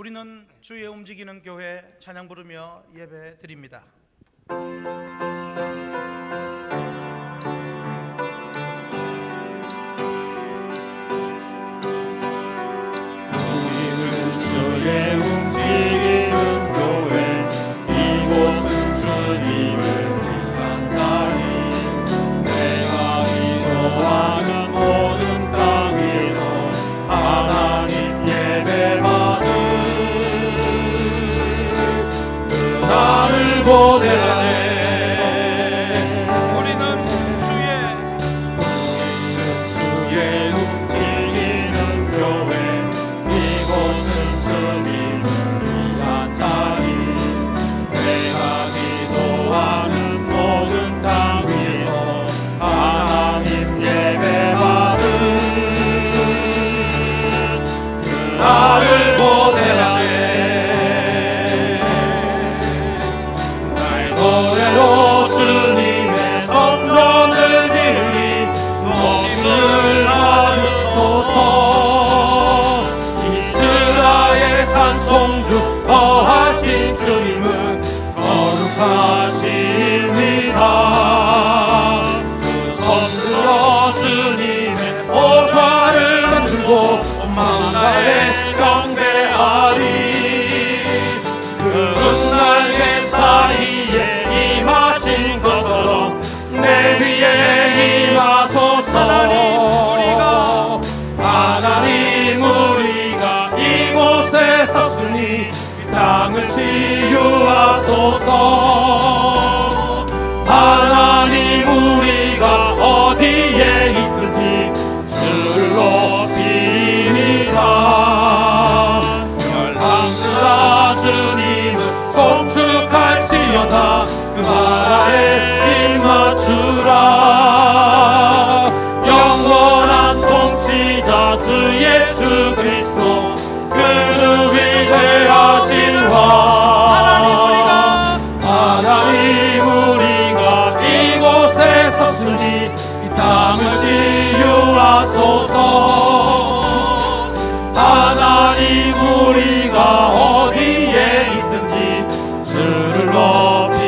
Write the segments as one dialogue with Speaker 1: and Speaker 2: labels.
Speaker 1: 우리는 주의 움직이는 교회 찬양 부르며 예배 드립니다.
Speaker 2: 우리는 주의 움직이는 교회, 이곳은 주님을 위한 자리. 내가 기도하는 모든 땅 위에서 하나님 예배받은 그날을 보내라. 나를 보내라. 나의 노래로 주님의 성전을 지으리. 높이를 받으소서. 이스라엘 찬송주 거하신 주님은 거룩하십니다. 두 손 들어 주님의 보좌를 흔들고 만나에 경배하리. 그 날개 사이에 임하신 것처럼 내 위에 임하소서. 하나님 우리가 이곳에 섰으니 이 땅을 치유하소서. 하나님 우리가 어디에 있든지 주를 열방들아 주님은 송축할지어다. 그 나라에 입맞추라. 영원한 통치자 주 예수 그리스도, 그는 위대하신 왕. 하나님 우리가 이곳에 섰으니 이 땅을 치유하소서. 하나님 우리가 어디에 있든지 주를 높이리라.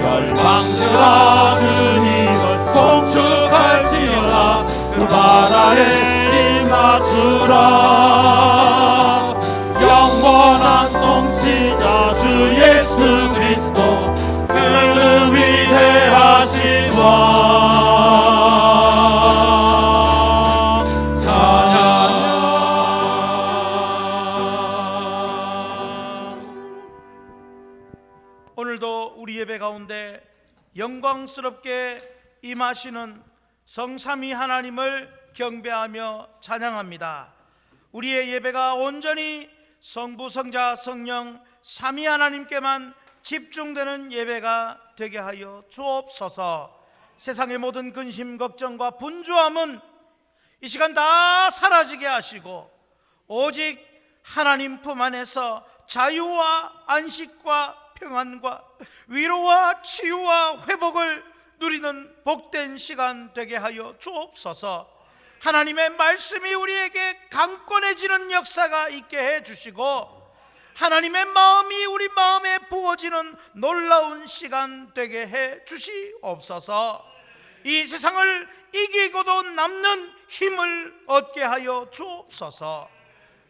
Speaker 2: 열방들아 주님을 송축할지어다. 그 나라에 임하주라. 영원한 통치자 주 예수 그리스도, 그는 위대하신 왕.
Speaker 1: 오늘도 우리 예배 가운데 영광스럽게 임하시는 성삼위 하나님을 경배하며 찬양합니다. 우리의 예배가 온전히 성부, 성자, 성령 삼위 하나님께만 집중되는 예배가 되게 하여 주옵소서. 세상의 모든 근심, 걱정과 분주함은 이 시간 다 사라지게 하시고 오직 하나님 품 안에서 자유와 안식과 평안과 위로와 치유와 회복을 누리는 복된 시간 되게 하여 주옵소서. 하나님의 말씀이 우리에게 강권해지는 역사가 있게 해주시고 하나님의 마음이 우리 마음에 부어지는 놀라운 시간 되게 해주시옵소서. 이 세상을 이기고도 남는 힘을 얻게 하여 주옵소서.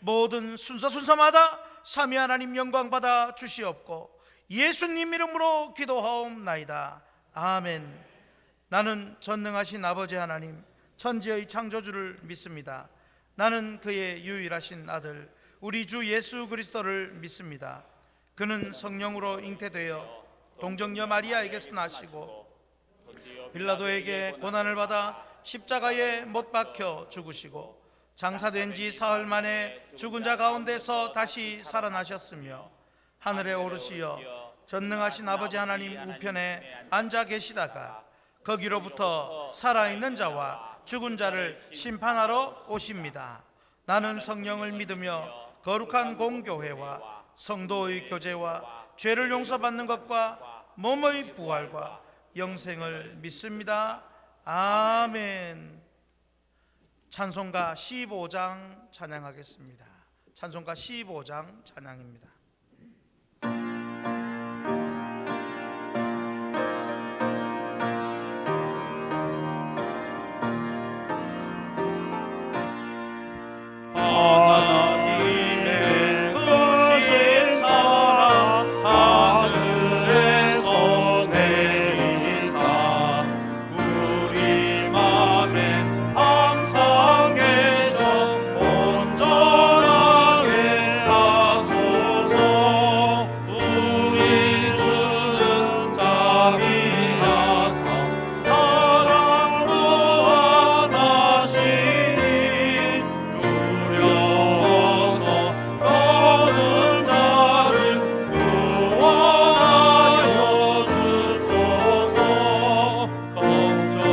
Speaker 1: 모든 순서마다 삼위 하나님 영광 받아 주시옵고 예수님 이름으로 기도하옵나이다. 아멘. 나는 전능하신 아버지 하나님 천지의 창조주를 믿습니다. 나는 그의 유일하신 아들 우리 주 예수 그리스도를 믿습니다. 그는 성령으로 잉태되어 동정녀 마리아에게서 나시고 빌라도에게 고난을 받아 십자가에 못 박혀 죽으시고 장사된 지 사흘 만에 죽은 자 가운데서 다시 살아나셨으며 하늘에 오르시어 전능하신 아버지 하나님 우편에 앉아 계시다가 거기로부터 살아있는 자와 죽은 자를 심판하러 오십니다. 나는 성령을 믿으며 거룩한 공교회와 성도의 교제와 죄를 용서받는 것과 몸의 부활과 영생을 믿습니다. 아멘. 찬송가 15장 찬양하겠습니다. 찬송가 15장 찬양입니다.
Speaker 2: 하나님의 크신 사랑 하늘에서 내리사 우리 맘에 항상 계셔 온전하게 하소서. 우리 주는 자비하사 사랑 무한하시니 두려워서 떠는 자를 구원하여 주소서. 걱정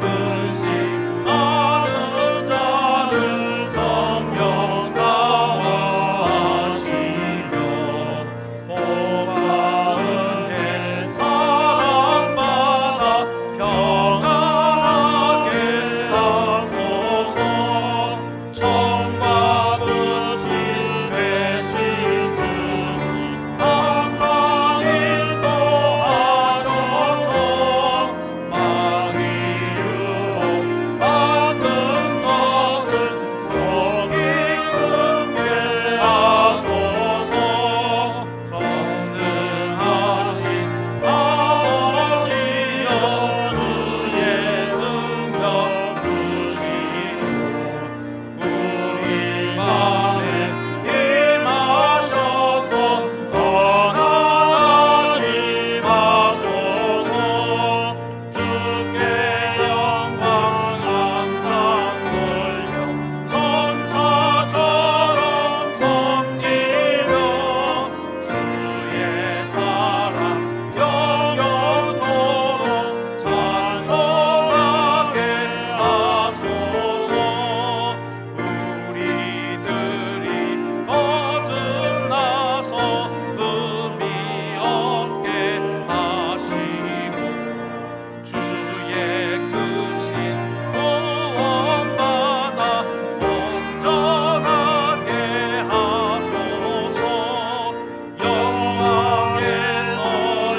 Speaker 2: 근심 많은 자를 성령 강화하시며 복과 은혜 사랑받아 평안하게 하소서. 청과 뜻이 되신 주님 항상 인도하소서. 마귀 유혹 받는 것을 속이 끊게 하소서. 전능하신 아버지여 주의 능력 주시고 우리 맘에 임하셔서 떠나가지 마소서. 주께 영광 항상 돌려 천사처럼 섬기며 주의 사랑 영영토록 찬송하게 하소서. 우리들이 거듭나서 의미 없게 하시고 주의 크신 구원받아 온전하게 하소서. 영광에서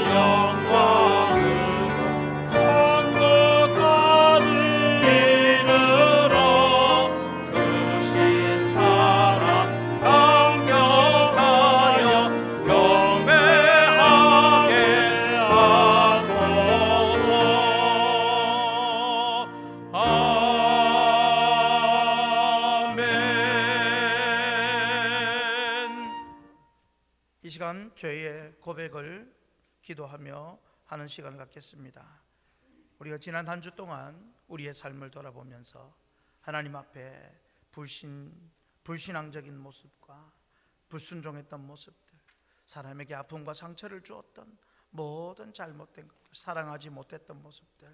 Speaker 2: 영광으로 천국까지 이르러 크신 사랑 강력하여 경배하게 하소서. 아멘. 이 시간 죄의 고백을 기도하며 하는 시간을 갖겠습니다. 우리가 지난 한 주 동안 우리의 삶을 돌아보면서 하나님 앞에 불신앙적인 모습과 불순종했던 모습들, 사람에게 아픔과 상처를 주었던 모든 잘못된 것들, 사랑하지 못했던 모습들,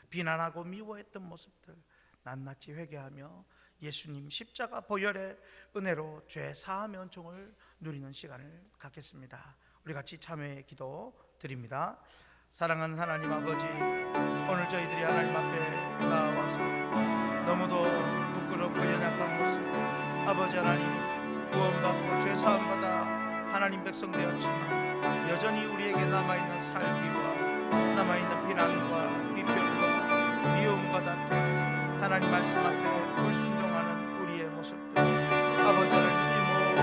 Speaker 2: 비난하고 미워했던 모습들 낱낱이 회개하며 예수님 십자가 보혈의 은혜로 죄 사함의 은총을 누리는 시간을 갖겠습니다. 우리 같이 참회의 기도 드립니다. 사랑하는 하나님 아버지, 오늘 저희들이 하나님 앞에 나와서 너무도 부끄럽고 연약한 모습, 아버지 하나님 구원받고 죄 사함받아 하나님 백성 되었지만 여전히 우리에게 남아있는 살기와 남아있는 비난과 비평과 미움과 다툼, 하나님 말씀 앞에 불순종하는 우리의 모습들, 아버지 하나님 이 모든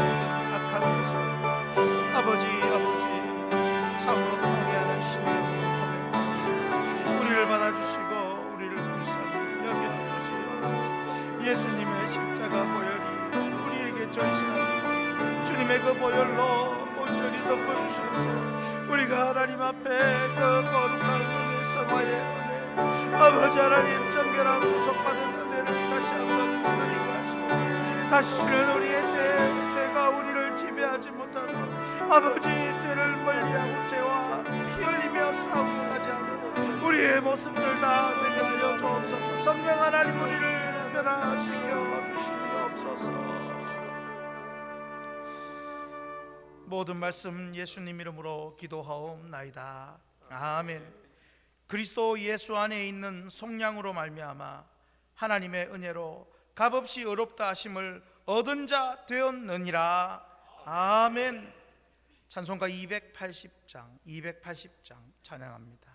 Speaker 2: 악한 모습, 아버지 참으로 통회하는 심령으로 고백하고 우리를 받아주시고 우리를 불쌍히 여겨주세요. 예수님의 십자가 보혈이 우리에게 절실하게 주님의 그 보혈로 온전히 덮어주셔서 우리가 하나님 앞에 그 거룩한 은혜, 성화의 은혜, 아버지 하나님 정결한 구속받은 은혜를 다시 한번 누리게 하시고 다시는 우리의 죄가 우리를 지배하지 못하도록 아버지 죄를 멀리하고 죄와 피 흘리며 싸우고 가지 않는 우리의 모습들 다 되게 하여 주옵소서. 성령 하나님 우리를 변화시켜 주시옵소서. 모든 말씀 예수님 이름으로 기도하옵나이다. 아멘. 그리스도 예수 안에 있는 속량으로 말미암아 하나님의 은혜로 값없이 의롭다 하심을 얻은 자 되었느니라. 아멘. 찬송가 280장 찬양합니다.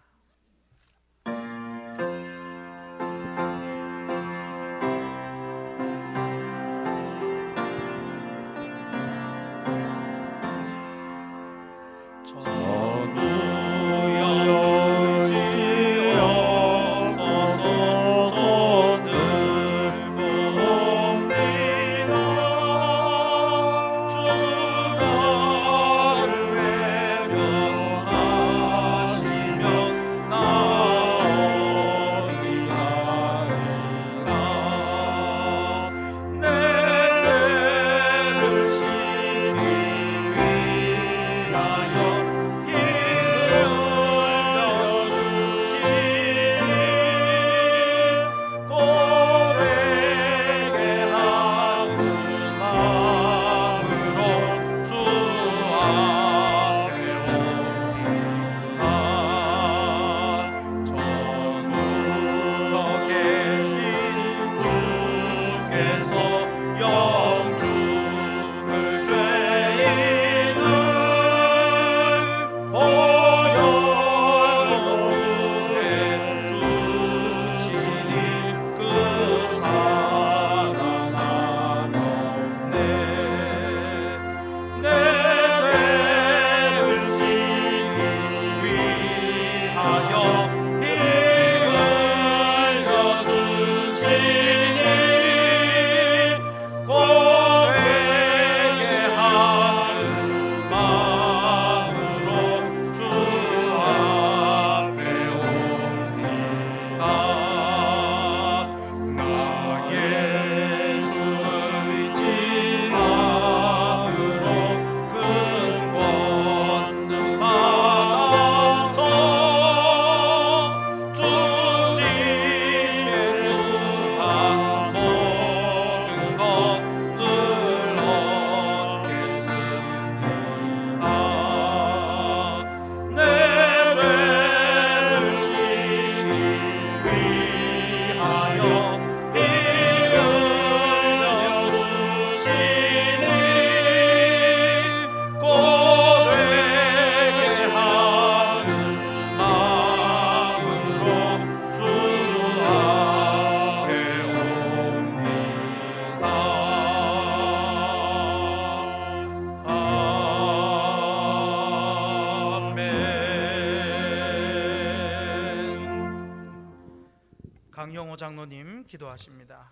Speaker 2: 강영호 장로님 기도하십니다.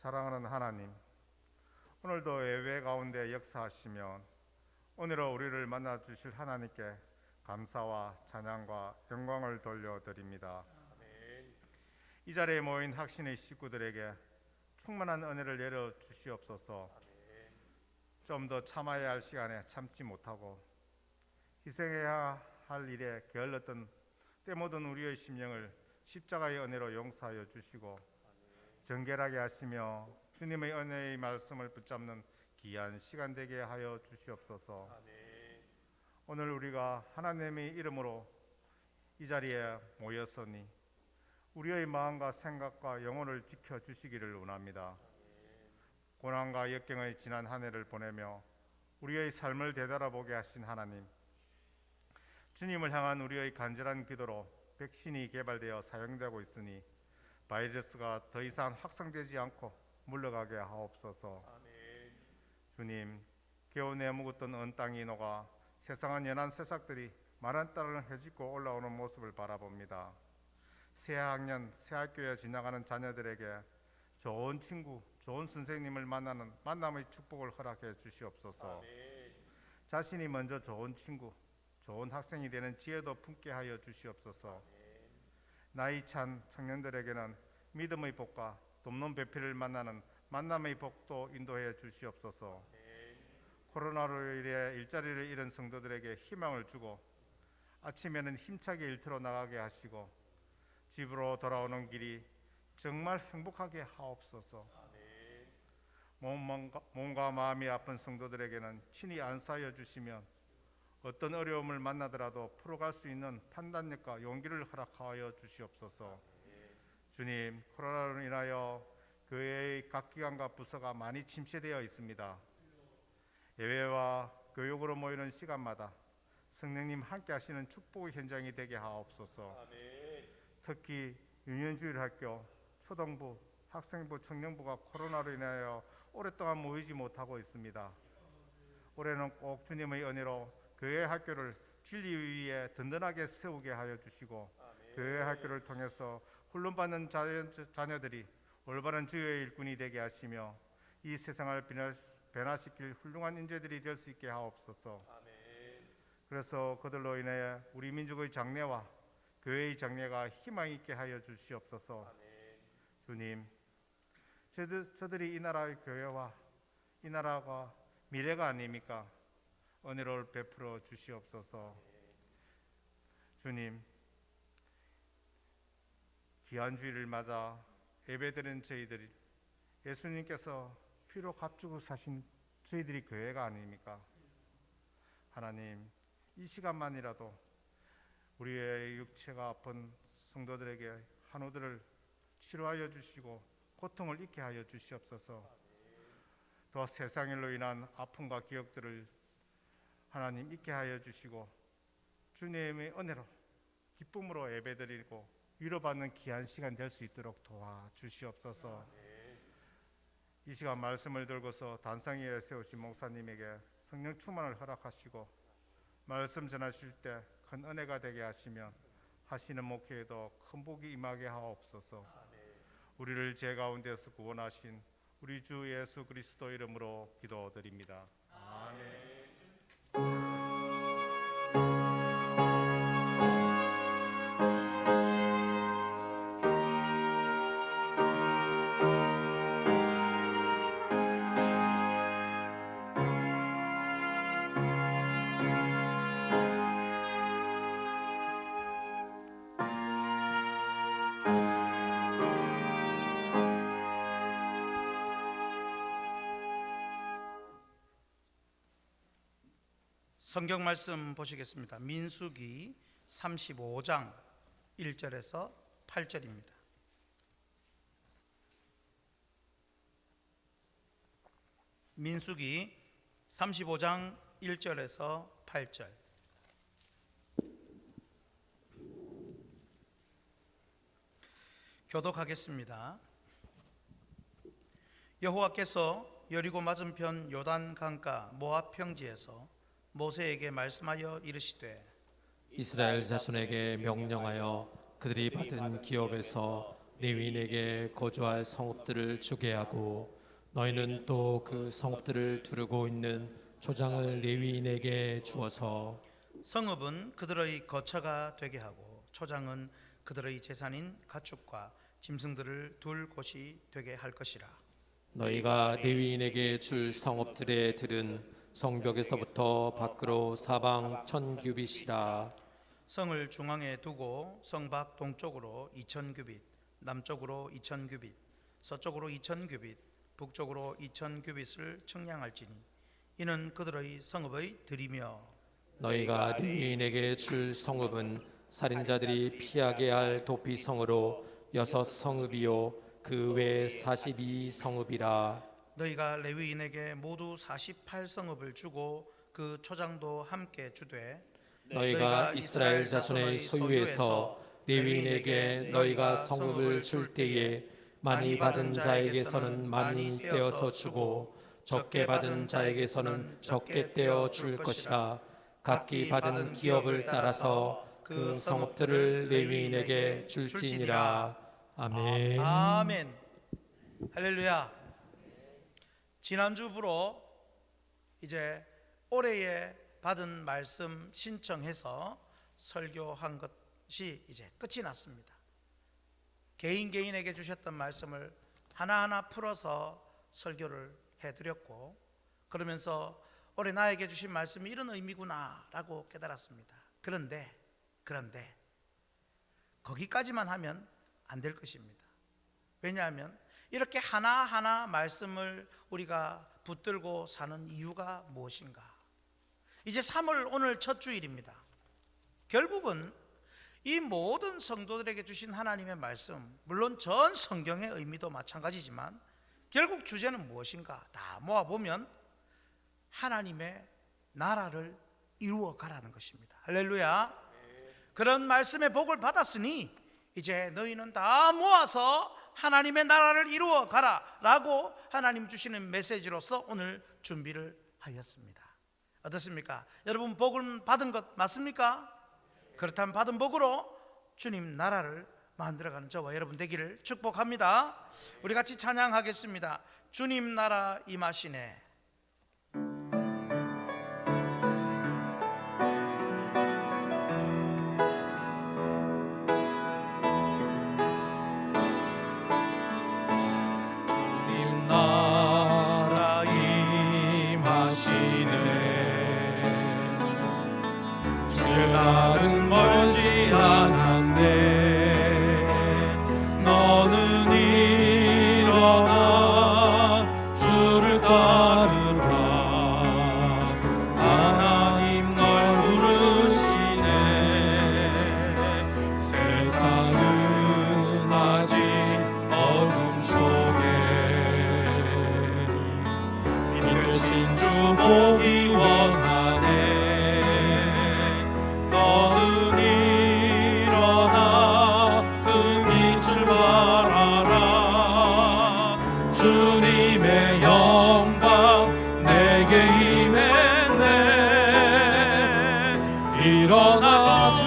Speaker 3: 사랑하는 하나님, 오늘도 예배 가운데 역사하시며 오늘은 우리를 만나 주실 하나님께 감사와 찬양과 영광을 돌려드립니다. 이 자리에 모인 학신의 식구들에게 충만한 은혜를 내려 주시옵소서. 좀 더 참아야 할 시간에 참지 못하고 희생해야 할 일에 게을렀던 때 모든 우리의 심령을 십자가의 은혜로 용서하여 주시고 정결하게 하시며 주님의 은혜의 말씀을 붙잡는 귀한 시간 되게 하여 주시옵소서. 오늘 우리가 하나님의 이름으로 이 자리에 모였으니 우리의 마음과 생각과 영혼을 지켜주시기를 원합니다. 고난과 역경의 지난 한 해를 보내며 우리의 삶을 되돌아보게 하신 하나님, 주님을 향한 우리의 간절한 기도로 백신이 개발되어 사용되고 있으니 바이러스가 더 이상 확산되지 않고 물러가게 하옵소서. 주님, 겨우내 묵었던 언 땅이 녹아 세상은 연한 새싹들이 마른 땅을 헤집고 올라오는 모습을 바라봅니다. 새 학년, 새 학교에 지나가는 자녀들에게 좋은 친구, 좋은 선생님을 만나는 만남의 축복을 허락해 주시옵소서. 자신이 먼저 좋은 친구, 좋은 학생이 되는 지혜도 품게 하여 주시옵소서. 나이 찬 청년들에게는 믿음의 복과 돕는 배필을 만나는 만남의 복도 인도해 주시옵소서. 코로나로 인해 일자리를 잃은 성도들에게 희망을 주고 아침에는 힘차게 일터로 나가게 하시고 집으로 돌아오는 길이 정말 행복하게 하옵소서. 몸과 마음이 아픈 성도들에게는 친히 안수하여 주시면 어떤 어려움을 만나더라도 풀어갈 수 있는 판단력과 용기를 허락하여 주시옵소서. 주님, 코로나로 인하여 교회의 각 기관과 부서가 많이 침체되어 있습니다. 예배와 교육으로 모이는 시간마다 성령님 함께 하시는 축복의 현장이 되게 하옵소서. 특히 유년주일학교, 초등부, 학생부, 청년부가 코로나로 인하여 오랫동안 모이지 못하고 있습니다. 올해는 꼭 주님의 은혜로 교회 학교를 진리 위에 든든하게 세우게 하여 주시고 교회 학교를 통해서 훈련받는 자녀들이 올바른 주의 일꾼이 되게 하시며 이 세상을 변화시킬 훌륭한 인재들이 될 수 있게 하옵소서. 그래서 그들로 인해 우리 민족의 장래와 교회의 장래가 희망 있게 하여 주시옵소서. 주님, 저들이 이 나라의 교회와 이 나라가 미래가 아닙니까? 은혜를 베풀어 주시옵소서. 주님, 귀한 주일을 맞아 예배드리는 저희들이 예수님께서 피로 값주고 사신 저희들이 교회가 아닙니까? 하나님, 이 시간만이라도 우리의 육체가 아픈 성도들에게 한우들을 치료하여 주시고 고통을 잊게 하여 주시옵소서. 또 세상일로 인한 아픔과 기억들을 하나님 잊게 하여 주시고 주님의 은혜로 기쁨으로 예배드리고 위로받는 귀한 시간 될 수 있도록 도와주시옵소서. 이 시간 말씀을 들고서 단상 위에 세우신 목사님에게 성령 충만을 허락하시고 말씀 전하실 때 큰 은혜가 되게 하시며 하시는 목회에도 큰 복이 임하게 하옵소서. 우리를 죄 가운데서 구원하신 우리 주 예수 그리스도 이름으로 기도드립니다. 아멘.
Speaker 2: 성경 말씀 보시겠습니다. 민수기 35장 1절에서 8절입니다. 민수기 35장 1절에서 8절. 교독하겠습니다. 여호와께서 여리고 맞은편 요단 강가 모압 평지에서 모세에게 말씀하여 이르시되
Speaker 4: 이스라엘 자손에게 명령하여 그들이 받은 기업에서 레위인에게 거주할 성읍들을 주게 하고 너희는 또 그 성읍들을 두르고 있는 초장을 레위인에게 주어서
Speaker 2: 성읍은 그들의 거처가 되게 하고 초장은 그들의 재산인 가축과 짐승들을 둘 곳이 되게 할 것이라.
Speaker 4: 너희가 레위인에게 줄 성읍들의 들은 성벽에서부터 밖으로 사방 1000규빗이라.
Speaker 2: 성을 중앙에 두고 성밖 동쪽으로 2000규빗, 남쪽으로 2000규빗, 서쪽으로 2000규빗, 북쪽으로 2000규빗을 측량할지니 이는 그들의 성읍의 들이며
Speaker 4: 너희가 레위인에게 줄 성읍은 살인자들이 피하게 할 도피성으로 6성읍이요 그 외 42성읍이라.
Speaker 2: 너희가 레위인에게 모두 48성읍을 주고 그 초장도 함께 주되
Speaker 4: 너희가 이스라엘 자손의 소유에서 레위인에게 너희가 성읍을 줄 때에 많이 받은 자에게서는 많이 떼어서 주고 적게 받은 자에게서는 적게 떼어 줄 것이라. 각기 받은 기업을 따라서 그 성읍들을 레위인에게 줄지니라. 아멘.
Speaker 2: 아멘. 할렐루야. 지난주부로 이제 올해에 받은 말씀 신청해서 설교한 것이 이제 끝이 났습니다. 개인에게 주셨던 말씀을 하나하나 풀어서 설교를 해드렸고 그러면서 올해 나에게 주신 말씀이 이런 의미구나 라고 깨달았습니다. 그런데 거기까지만 하면 안 될 것입니다. 왜냐하면 이렇게 하나하나 말씀을 우리가 붙들고 사는 이유가 무엇인가? 이제 3월 오늘 첫 주일입니다. 결국은 이 모든 성도들에게 주신 하나님의 말씀, 물론 전 성경의 의미도 마찬가지지만 결국 주제는 무엇인가? 다 모아보면 하나님의 나라를 이루어 가라는 것입니다. 할렐루야. 그런 말씀의 복을 받았으니 이제 너희는 다 모아서 하나님의 나라를 이루어 가라 라고 하나님 주시는 메시지로서 오늘 준비를 하였습니다. 어떻습니까? 여러분 복을 받은 것 맞습니까? 그렇다면 받은 복으로 주님 나라를 만들어가는 저와 여러분 되기를 축복합니다. 우리 같이 찬양하겠습니다. 주님 나라 임하시네.
Speaker 4: 나라 임하시네. 주의 날은 멀지 않았네. 너는 일어나 주를 따르라. 하나님 널 부르시네. 세상은 아직 어둠 속에 빛내신 주 보기 원하네. 너는 일어나 그 빛을 바라라. 주님의 영광 내게 임했네. 일어나 주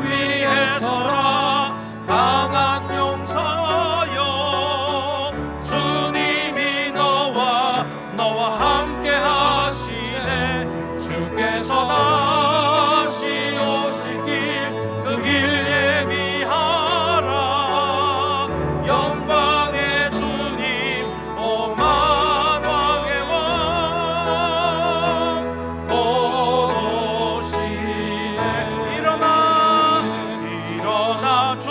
Speaker 4: 위에 서라. 강한 용사여. 주님이 너와 함께 하시네. 주께서 다시 오실 길 그 길 예비하라. 영광의 주님 오 만왕의 왕 곧 오시네. 일어나 주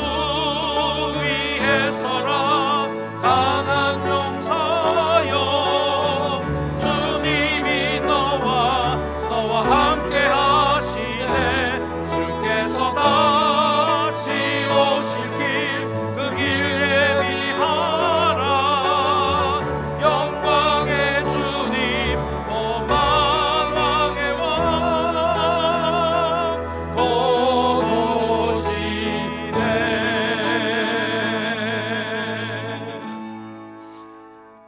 Speaker 4: 위에 서라. 강한 용사여. 주님이 너와 함께 하시네. 주께서 다시 오실 길 그 길 예비하라. 영광의 주님 오 만왕의 왕 곧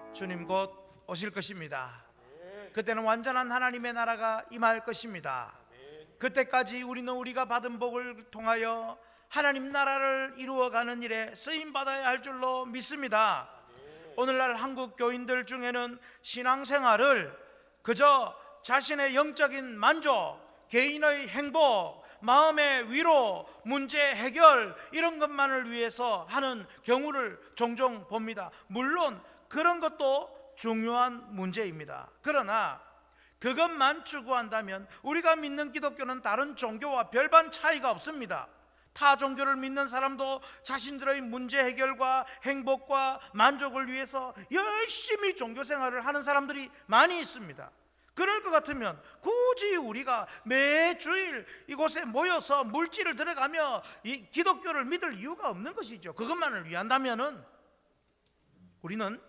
Speaker 4: 오시네.
Speaker 2: 주님 곧 오실 것입니다. 그때는 완전한 하나님의 나라가 임할 것입니다. 그때까지 우리는 우리가 받은 복을 통하여 하나님 나라를 이루어가는 일에 쓰임받아야 할 줄로 믿습니다. 오늘날 한국 교인들 중에는 신앙생활을 그저 자신의 영적인 만족, 개인의 행복, 마음의 위로, 문제 해결 이런 것만을 위해서 하는 경우를 종종 봅니다. 물론 그런 것도 중요한 문제입니다. 그러나 그것만 추구한다면 우리가 믿는 기독교는 다른 종교와 별반 차이가 없습니다. 타 종교를 믿는 사람도 자신들의 문제 해결과 행복과 만족을 위해서 열심히 종교 생활을 하는 사람들이 많이 있습니다. 그럴 것 같으면 굳이 우리가 매주일 이곳에 모여서 물질을 들어가며 이 기독교를 믿을 이유가 없는 것이죠. 그것만을 위한다면은 우리는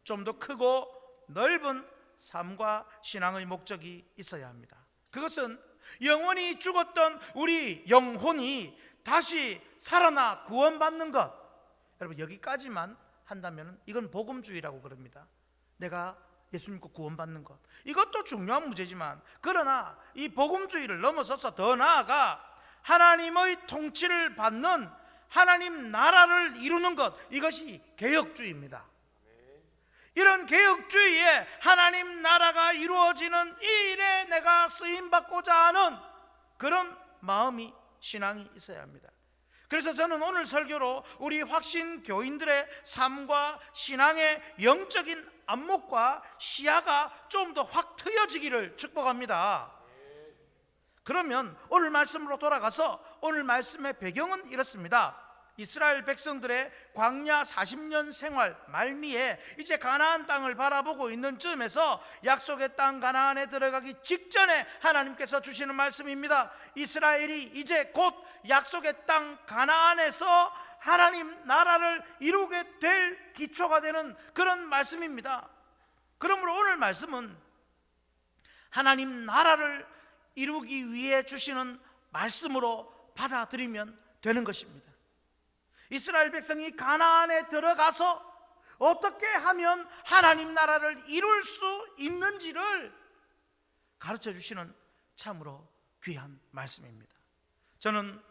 Speaker 2: 좀 더 크고 넓은 삶과 신앙의 목적이 있어야 합니다. 그것은 영원히 죽었던 우리 영혼이 다시 살아나 구원받는 것. 여러분 여기까지만 한다면 이건 복음주의라고 그럽니다. 내가 예수 믿고 구원받는 것, 이것도 중요한 문제지만 그러나 이 복음주의를 넘어서서 더 나아가 하나님의 통치를 받는 하나님 나라를 이루는 것, 이것이 개혁주의입니다. 이런 개혁주의에 하나님 나라가 이루어지는 이 일에 내가 쓰임받고자 하는 그런 마음이, 신앙이 있어야 합니다. 그래서 저는 오늘 설교로 우리 확신 교인들의 삶과 신앙의 영적인 안목과 시야가 좀 더 확 트여지기를 축복합니다. 그러면 오늘 말씀으로 돌아가서 오늘 말씀의 배경은 이렇습니다. 이스라엘 백성들의 광야 40년 생활 말미에 이제 가나안 땅을 바라보고 있는 쯤에서 약속의 땅 가나안에 들어가기 직전에 하나님께서 주시는 말씀입니다. 이스라엘이 이제 곧 약속의 땅 가나안에서 하나님 나라를 이루게 될 기초가 되는 그런 말씀입니다. 그러므로 오늘 말씀은 하나님 나라를 이루기 위해 주시는 말씀으로 받아들이면 되는 것입니다. 이스라엘 백성이 가나안에 들어가서 어떻게 하면 하나님 나라를 이룰 수 있는지를 가르쳐 주시는 참으로 귀한 말씀입니다. 저는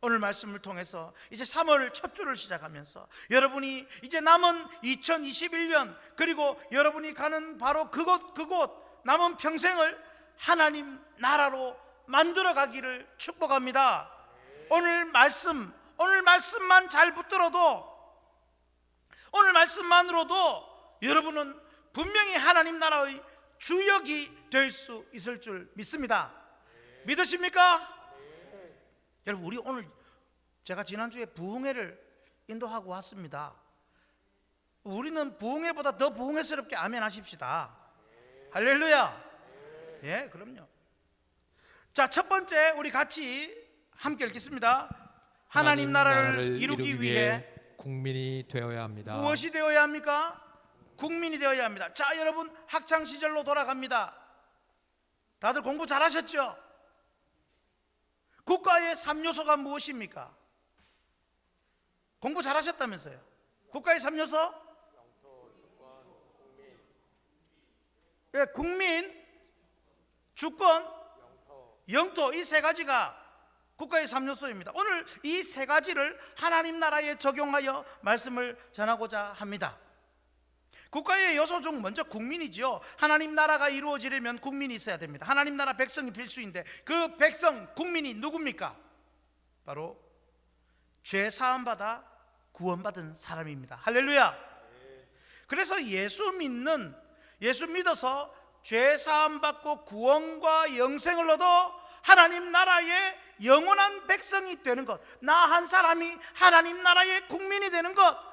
Speaker 2: 오늘 말씀을 통해서 이제 3월 첫 주를 시작하면서 여러분이 이제 남은 2021년 그리고 여러분이 가는 바로 그곳 남은 평생을 하나님 나라로 만들어 가기를 축복합니다. 오늘 말씀만 잘 붙들어도, 오늘 말씀만으로도 여러분은 분명히 하나님 나라의 주역이 될 수 있을 줄 믿습니다. 믿으십니까? 여러분, 우리 오늘 제가 지난주에 부흥회를 인도하고 왔습니다. 우리는 부흥회보다 더 부흥회스럽게 아멘 하십시다. 할렐루야. 예, 그럼요. 자, 첫 번째 우리 같이 함께 읽겠습니다. 하나님 나라를 이루기 위해
Speaker 4: 국민이 되어야 합니다.
Speaker 2: 무엇이 되어야 합니까? 국민이 되어야 합니다. 자, 여러분 학창 시절로 돌아갑니다. 다들 공부 잘하셨죠? 국가의 3요소가 무엇입니까? 공부 잘하셨다면서요? 국가의 3요소? 예, 국민, 주권, 영토, 이 세 가지가 국가의 3요소입니다. 오늘 이 세 가지를 하나님 나라에 적용하여 말씀을 전하고자 합니다. 국가의 요소 중 먼저 국민이죠. 하나님 나라가 이루어지려면 국민이 있어야 됩니다. 하나님 나라 백성이 필수인데 그 백성, 국민이 누굽니까? 바로 죄 사함 받아 구원받은 사람입니다. 할렐루야. 그래서 예수 믿어서 죄 사함 받고 구원과 영생을 얻어 하나님 나라의 영원한 백성이 되는 것, 나 한 사람이 하나님 나라의 국민이 되는 것,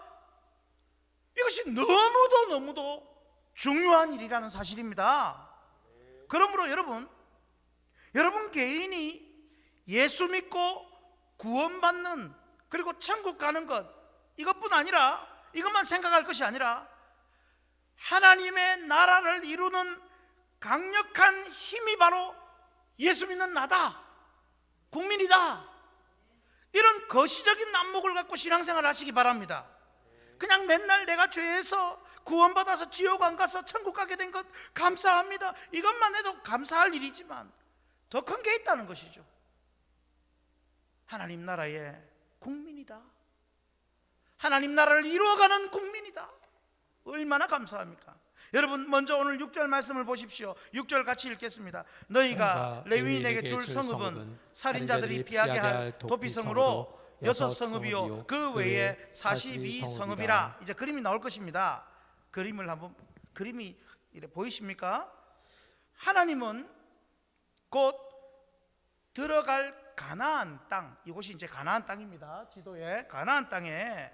Speaker 2: 이것이 너무도 중요한 일이라는 사실입니다. 그러므로 여러분 개인이 예수 믿고 구원받는, 그리고 천국 가는 것, 이것뿐 아니라, 이것만 생각할 것이 아니라 하나님의 나라를 이루는 강력한 힘이 바로 예수 믿는 나다, 국민이다, 이런 거시적인 안목을 갖고 신앙생활 하시기 바랍니다. 그냥 맨날 내가 죄에서 구원받아서 지옥 안 가서 천국 가게 된 것 감사합니다, 이것만 해도 감사할 일이지만 더 큰 게 있다는 것이죠. 하나님 나라의 국민이다, 하나님 나라를 이루어가는 국민이다. 얼마나 감사합니까? 여러분, 먼저 오늘 6절 말씀을 보십시오. 6절 같이 읽겠습니다. 너희가 레위인에게 줄 성읍은 살인자들이 피하게 할 도피성으로 6성읍이요 그 외에 42성읍이라. 이제 그림이 나올 것입니다. 그림이 이래 보이십니까? 하나님은 곧 들어갈 가나안 땅, 이곳이 이제 가나안 땅입니다. 지도에 가나안 땅에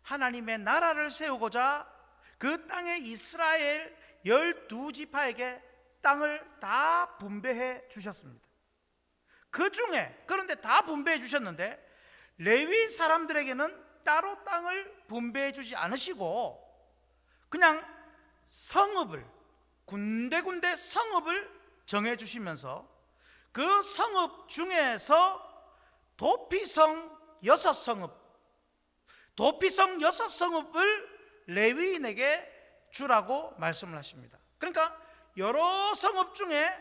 Speaker 2: 하나님의 나라를 세우고자 그 땅에 이스라엘 12지파에게 땅을 다 분배해 주셨습니다. 그 중에, 그런데 다 분배해 주셨는데 레위 사람들에게는 따로 땅을 분배해 주지 않으시고 그냥 성읍을, 군데군데 성읍을 정해 주시면서 그 성읍 중에서 도피성 6성읍, 도피성 6성읍을 레위인에게 주라고 말씀을 하십니다. 그러니까 여러 성읍 중에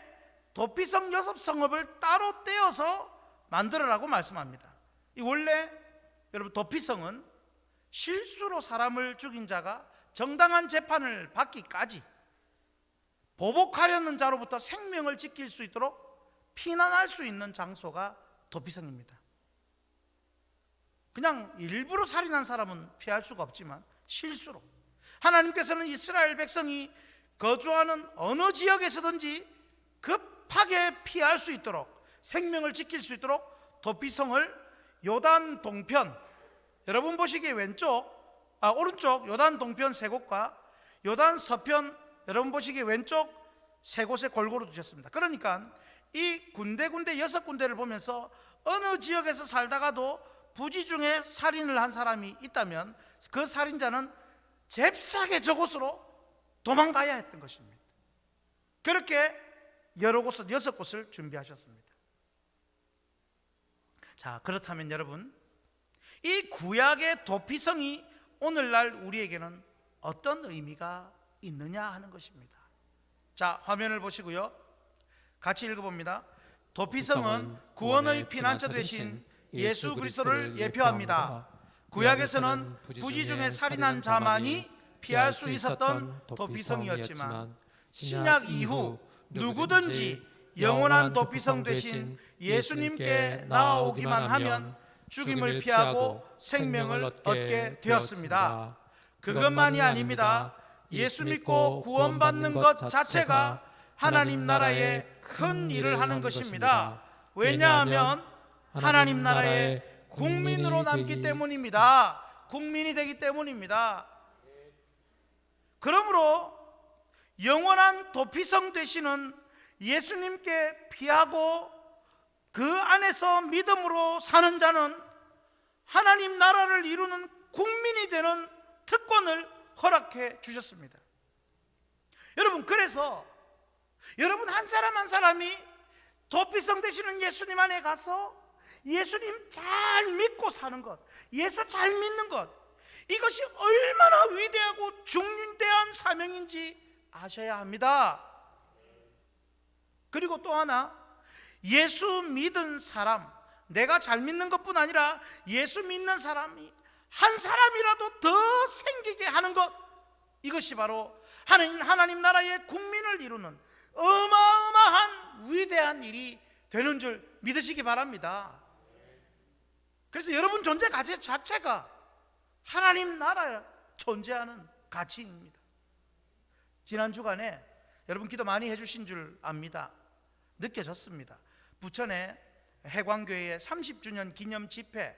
Speaker 2: 도피성 6성읍을 따로 떼어서 만들어라고 말씀합니다. 이 원래 여러분, 도피성은 실수로 사람을 죽인 자가 정당한 재판을 받기까지 보복하려는 자로부터 생명을 지킬 수 있도록 피난할 수 있는 장소가 도피성입니다. 그냥 일부러 살인한 사람은 피할 수가 없지만 실수로, 하나님께서는 이스라엘 백성이 거주하는 어느 지역에서든지 급하게 피할 수 있도록, 생명을 지킬 수 있도록 도피성을 요단 동편, 여러분 보시기에 오른쪽 요단 동편 세 곳과 요단 서편 여러분 보시기에 왼쪽 세 곳에 골고루 두셨습니다. 그러니까 이 군데군데 6군데를 보면서 어느 지역에서 살다가도 부지 중에 살인을 한 사람이 있다면 그 살인자는 잽싸게 저곳으로 도망가야 했던 것입니다. 그렇게 여러 곳을 6곳을 준비하셨습니다. 자, 그렇다면 여러분, 이 구약의 도피성이 오늘날 우리에게는 어떤 의미가 있느냐 하는 것입니다. 자, 화면을 보시고요, 같이 읽어봅니다. 도피성은 구원의 피난처 되신 예수 그리스도를 예표합니다. 구약에서는 부지 중에 살인한 자만이 피할 수 있었던 도피성이었지만 신약 이후 누구든지 영원한 도피성 되신 예수님께 나아오기만 하면 죽임을 피하고 생명을 얻게 되었습니다. 그것만이 아닙니다. 예수 믿고 구원받는 것 자체가 하나님 나라의 큰 일을 하는 것입니다. 왜냐하면 하나님 나라의 국민으로 남기 때문입니다. 국민이 되기 때문입니다. 그러므로 영원한 도피성 되시는 예수님께 피하고 그 안에서 믿음으로 사는 자는 하나님 나라를 이루는 국민이 되는 특권을 허락해 주셨습니다. 여러분, 그래서 여러분 한 사람 한 사람이 도피성 되시는 예수님 안에 가서 예수님 잘 믿고 사는 것, 예수 잘 믿는 것, 이것이 얼마나 위대하고 중대한 사명인지 아셔야 합니다. 그리고 또 하나, 예수 믿은 사람, 내가 잘 믿는 것뿐 아니라 예수 믿는 사람이 한 사람이라도 더 생기게 하는 것, 이것이 바로 하나님 나라의 국민을 이루는 어마어마한 위대한 일이 되는 줄 믿으시기 바랍니다. 그래서 여러분 존재 가치 자체가 하나님 나라에 존재하는 가치입니다. 지난 주간에 여러분 기도 많이 해주신 줄 압니다. 느껴졌습니다. 부천에 해광교회의 30주년 기념 집회,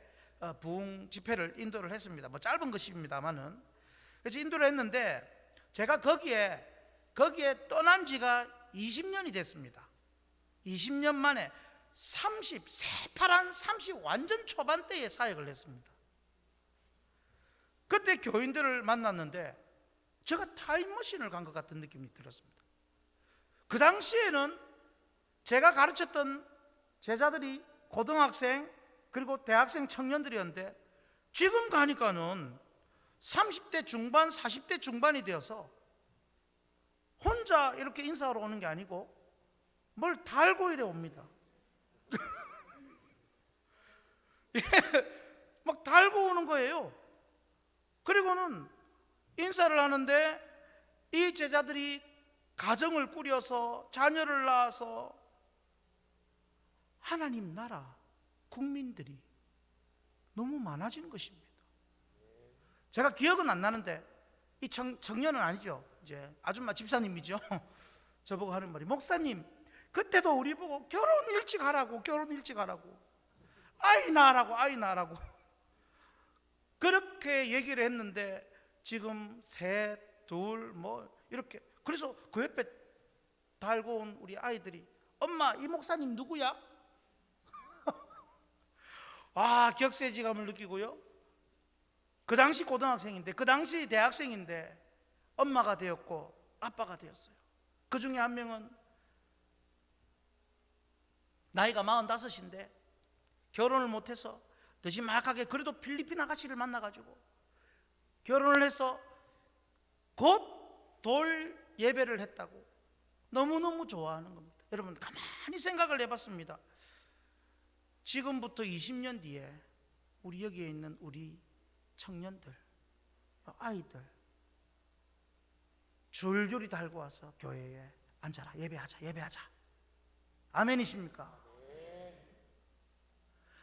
Speaker 2: 부흥 집회를 인도를 했습니다. 뭐 짧은 것입니다만은. 그래서 인도를 했는데 제가 거기에 떠난 지가 20년이 됐습니다. 20년 만에 30 완전 초반대에 사역을 했습니다. 그때 교인들을 만났는데 제가 타임머신을 간 것 같은 느낌이 들었습니다. 그 당시에는 제가 가르쳤던 제자들이 고등학생 그리고 대학생 청년들이었는데 지금 가니까는 30대 중반 40대 중반이 되어서 혼자 이렇게 인사하러 오는 게 아니고 뭘 달고 이래 옵니다. 막 달고 오는 거예요. 그리고는 인사를 하는데 이 제자들이 가정을 꾸려서 자녀를 낳아서 하나님 나라 국민들이 너무 많아지는 것입니다. 제가 기억은 안 나는데 이 청년은 아니죠. 이제 아줌마 집사님이죠. 저보고 하는 말이, 목사님 그때도 우리 보고 결혼 일찍 하라고 아이 낳으라고 그렇게 얘기를 했는데 지금 셋, 둘 뭐 이렇게, 그래서 그 옆에 달고 온 우리 아이들이 엄마 이 목사님 누구야? 아, 격세지감을 느끼고요. 그 당시 고등학생인데 그 당시 대학생인데 엄마가 되었고 아빠가 되었어요. 그 중에 한 명은 나이가 45인데 결혼을 못해서 늦지막하게 그래도 필리핀 아가씨를 만나가지고 결혼을 해서 곧 돌 예배를 했다고 너무너무 좋아하는 겁니다. 여러분 가만히 생각을 해봤습니다. 지금부터 20년 뒤에 우리 여기에 있는 우리 청년들, 아이들 줄줄이 달고 와서 교회에 앉아라, 예배하자. 아멘이십니까?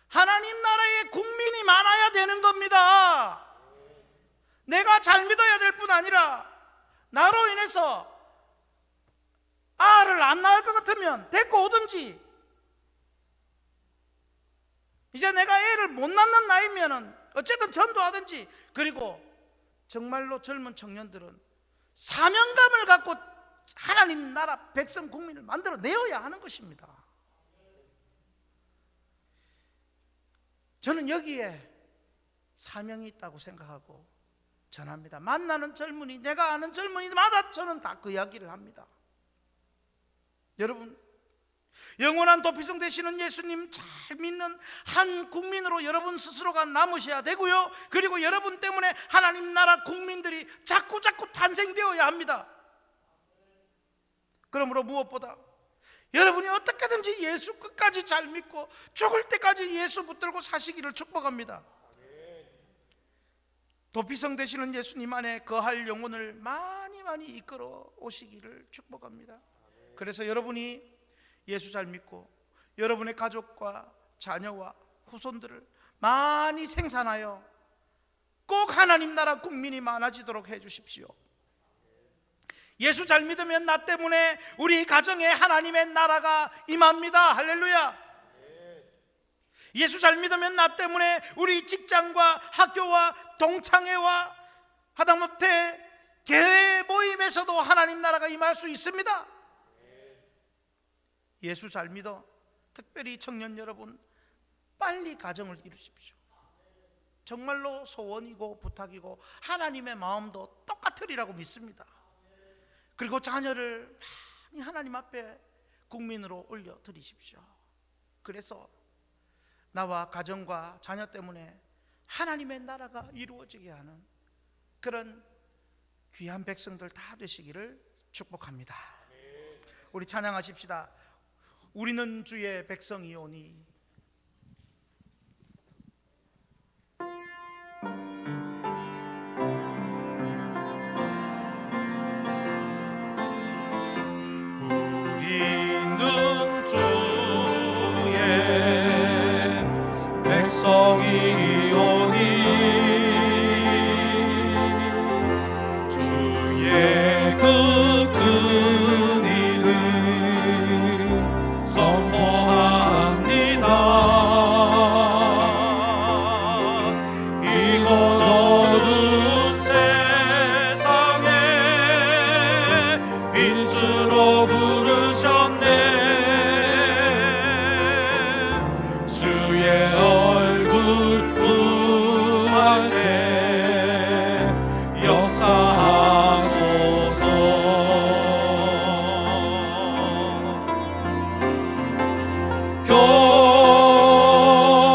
Speaker 2: 하나님 나라의 국민이 많아야 되는 겁니다. 내가 잘 믿어야 될 뿐 아니라 나로 인해서 아를 안 낳을 것 같으면 데리고 오든지, 이제 내가 애를 못 낳는 나이면은 어쨌든 전도하든지, 그리고 정말로 젊은 청년들은 사명감을 갖고 하나님 나라 백성 국민을 만들어 내어야 하는 것입니다. 저는 여기에 사명이 있다고 생각하고 전합니다. 만나는 젊은이, 내가 아는 젊은이마다 저는 다 그 이야기를 합니다. 여러분, 영원한 도피성 되시는 예수님 잘 믿는 한 국민으로 여러분 스스로가 남으셔야 되고요, 그리고 여러분 때문에 하나님 나라 국민들이 자꾸 탄생되어야 합니다. 그러므로 무엇보다 여러분이 어떻게든지 예수 끝까지 잘 믿고 죽을 때까지 예수 붙들고 사시기를 축복합니다. 도피성 되시는 예수님 안에 거할 영혼을 많이 이끌어 오시기를 축복합니다. 그래서 여러분이 예수 잘 믿고 여러분의 가족과 자녀와 후손들을 많이 생산하여 꼭 하나님 나라 국민이 많아지도록 해 주십시오. 예수 잘 믿으면 나 때문에 우리 가정에 하나님의 나라가 임합니다. 할렐루야. 예수 잘 믿으면 나 때문에 우리 직장과 학교와 동창회와 하다못해 교회 모임에서도 하나님 나라가 임할 수 있습니다. 예수 잘 믿어 특별히 청년 여러분, 빨리 가정을 이루십시오. 정말로 소원이고 부탁이고 하나님의 마음도 똑같으리라고 믿습니다. 그리고 자녀를 많이 하나님 앞에 국민으로 올려드리십시오. 그래서 나와 가정과 자녀 때문에 하나님의 나라가 이루어지게 하는 그런 귀한 백성들 다 되시기를 축복합니다. 우리 찬양하십시다. 우리는 주의 백성이오니.
Speaker 1: 우리는 주의 백성이오니 주의 그 근위를 선포합니다. 이곳 어두운 세상에 빛으로 부르셨네. 주의 얼굴 구할 때 역사하소서.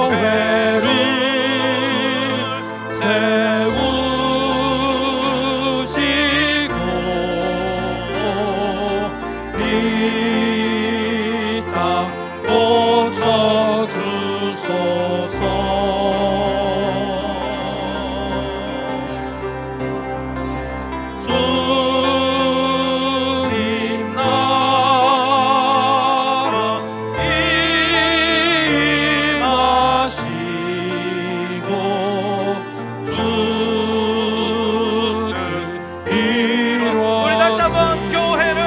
Speaker 1: 교회를 세우시고 이 땅 고쳐주소서. 주님 나라 임하시고 주 뜻 이루어. 우리 다시 한번 교회를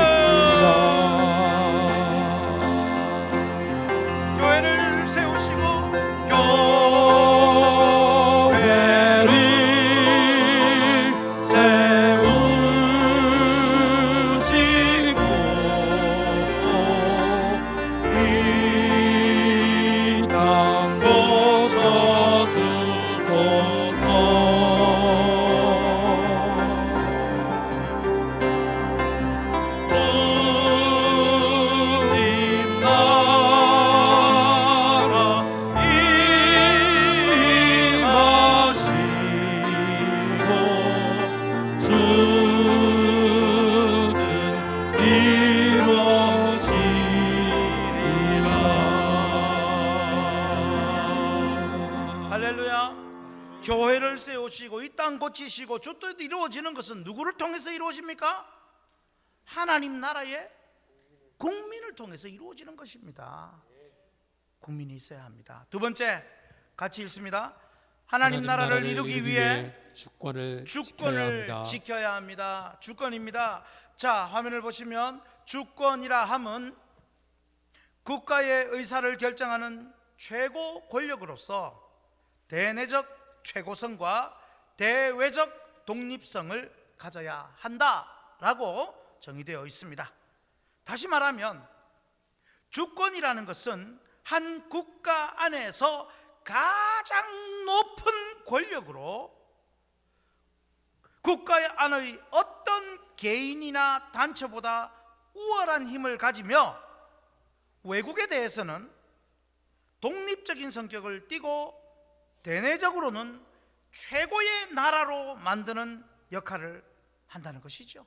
Speaker 1: 세우시고 교회를 세우시고 이 땅 고쳐주소서. 주님 나라 임하시고 주 뜻 이루어지리라. 할렐루야. 교회를 세우시고 이 땅 고치시고 주 뜻 이루어지는 것은 누구를 통해서 이루어집니까? 하나님 나라의 국민을 통해서 이루어지는 것입니다. 국민이 있어야 합니다. 두 번째, 같이 읽습니다. 하나님 나라를 이루기 위해
Speaker 4: 주권을
Speaker 2: 지켜야 합니다. 주권입니다. 자, 화면을 보시면 주권이라 함은 국가의 의사를 결정하는 최고 권력으로서 대내적 최고성과 대외적 독립성을 가져야 한다라고 정의되어 있습니다. 다시 말하면 주권이라는 것은 한 국가 안에서 가장 높은 권력으로 국가 안의 어떤 개인이나 단체보다 우월한 힘을 가지며 외국에 대해서는 독립적인 성격을 띠고 대내적으로는 최고의 나라로 만드는 역할을 한다는 것이죠.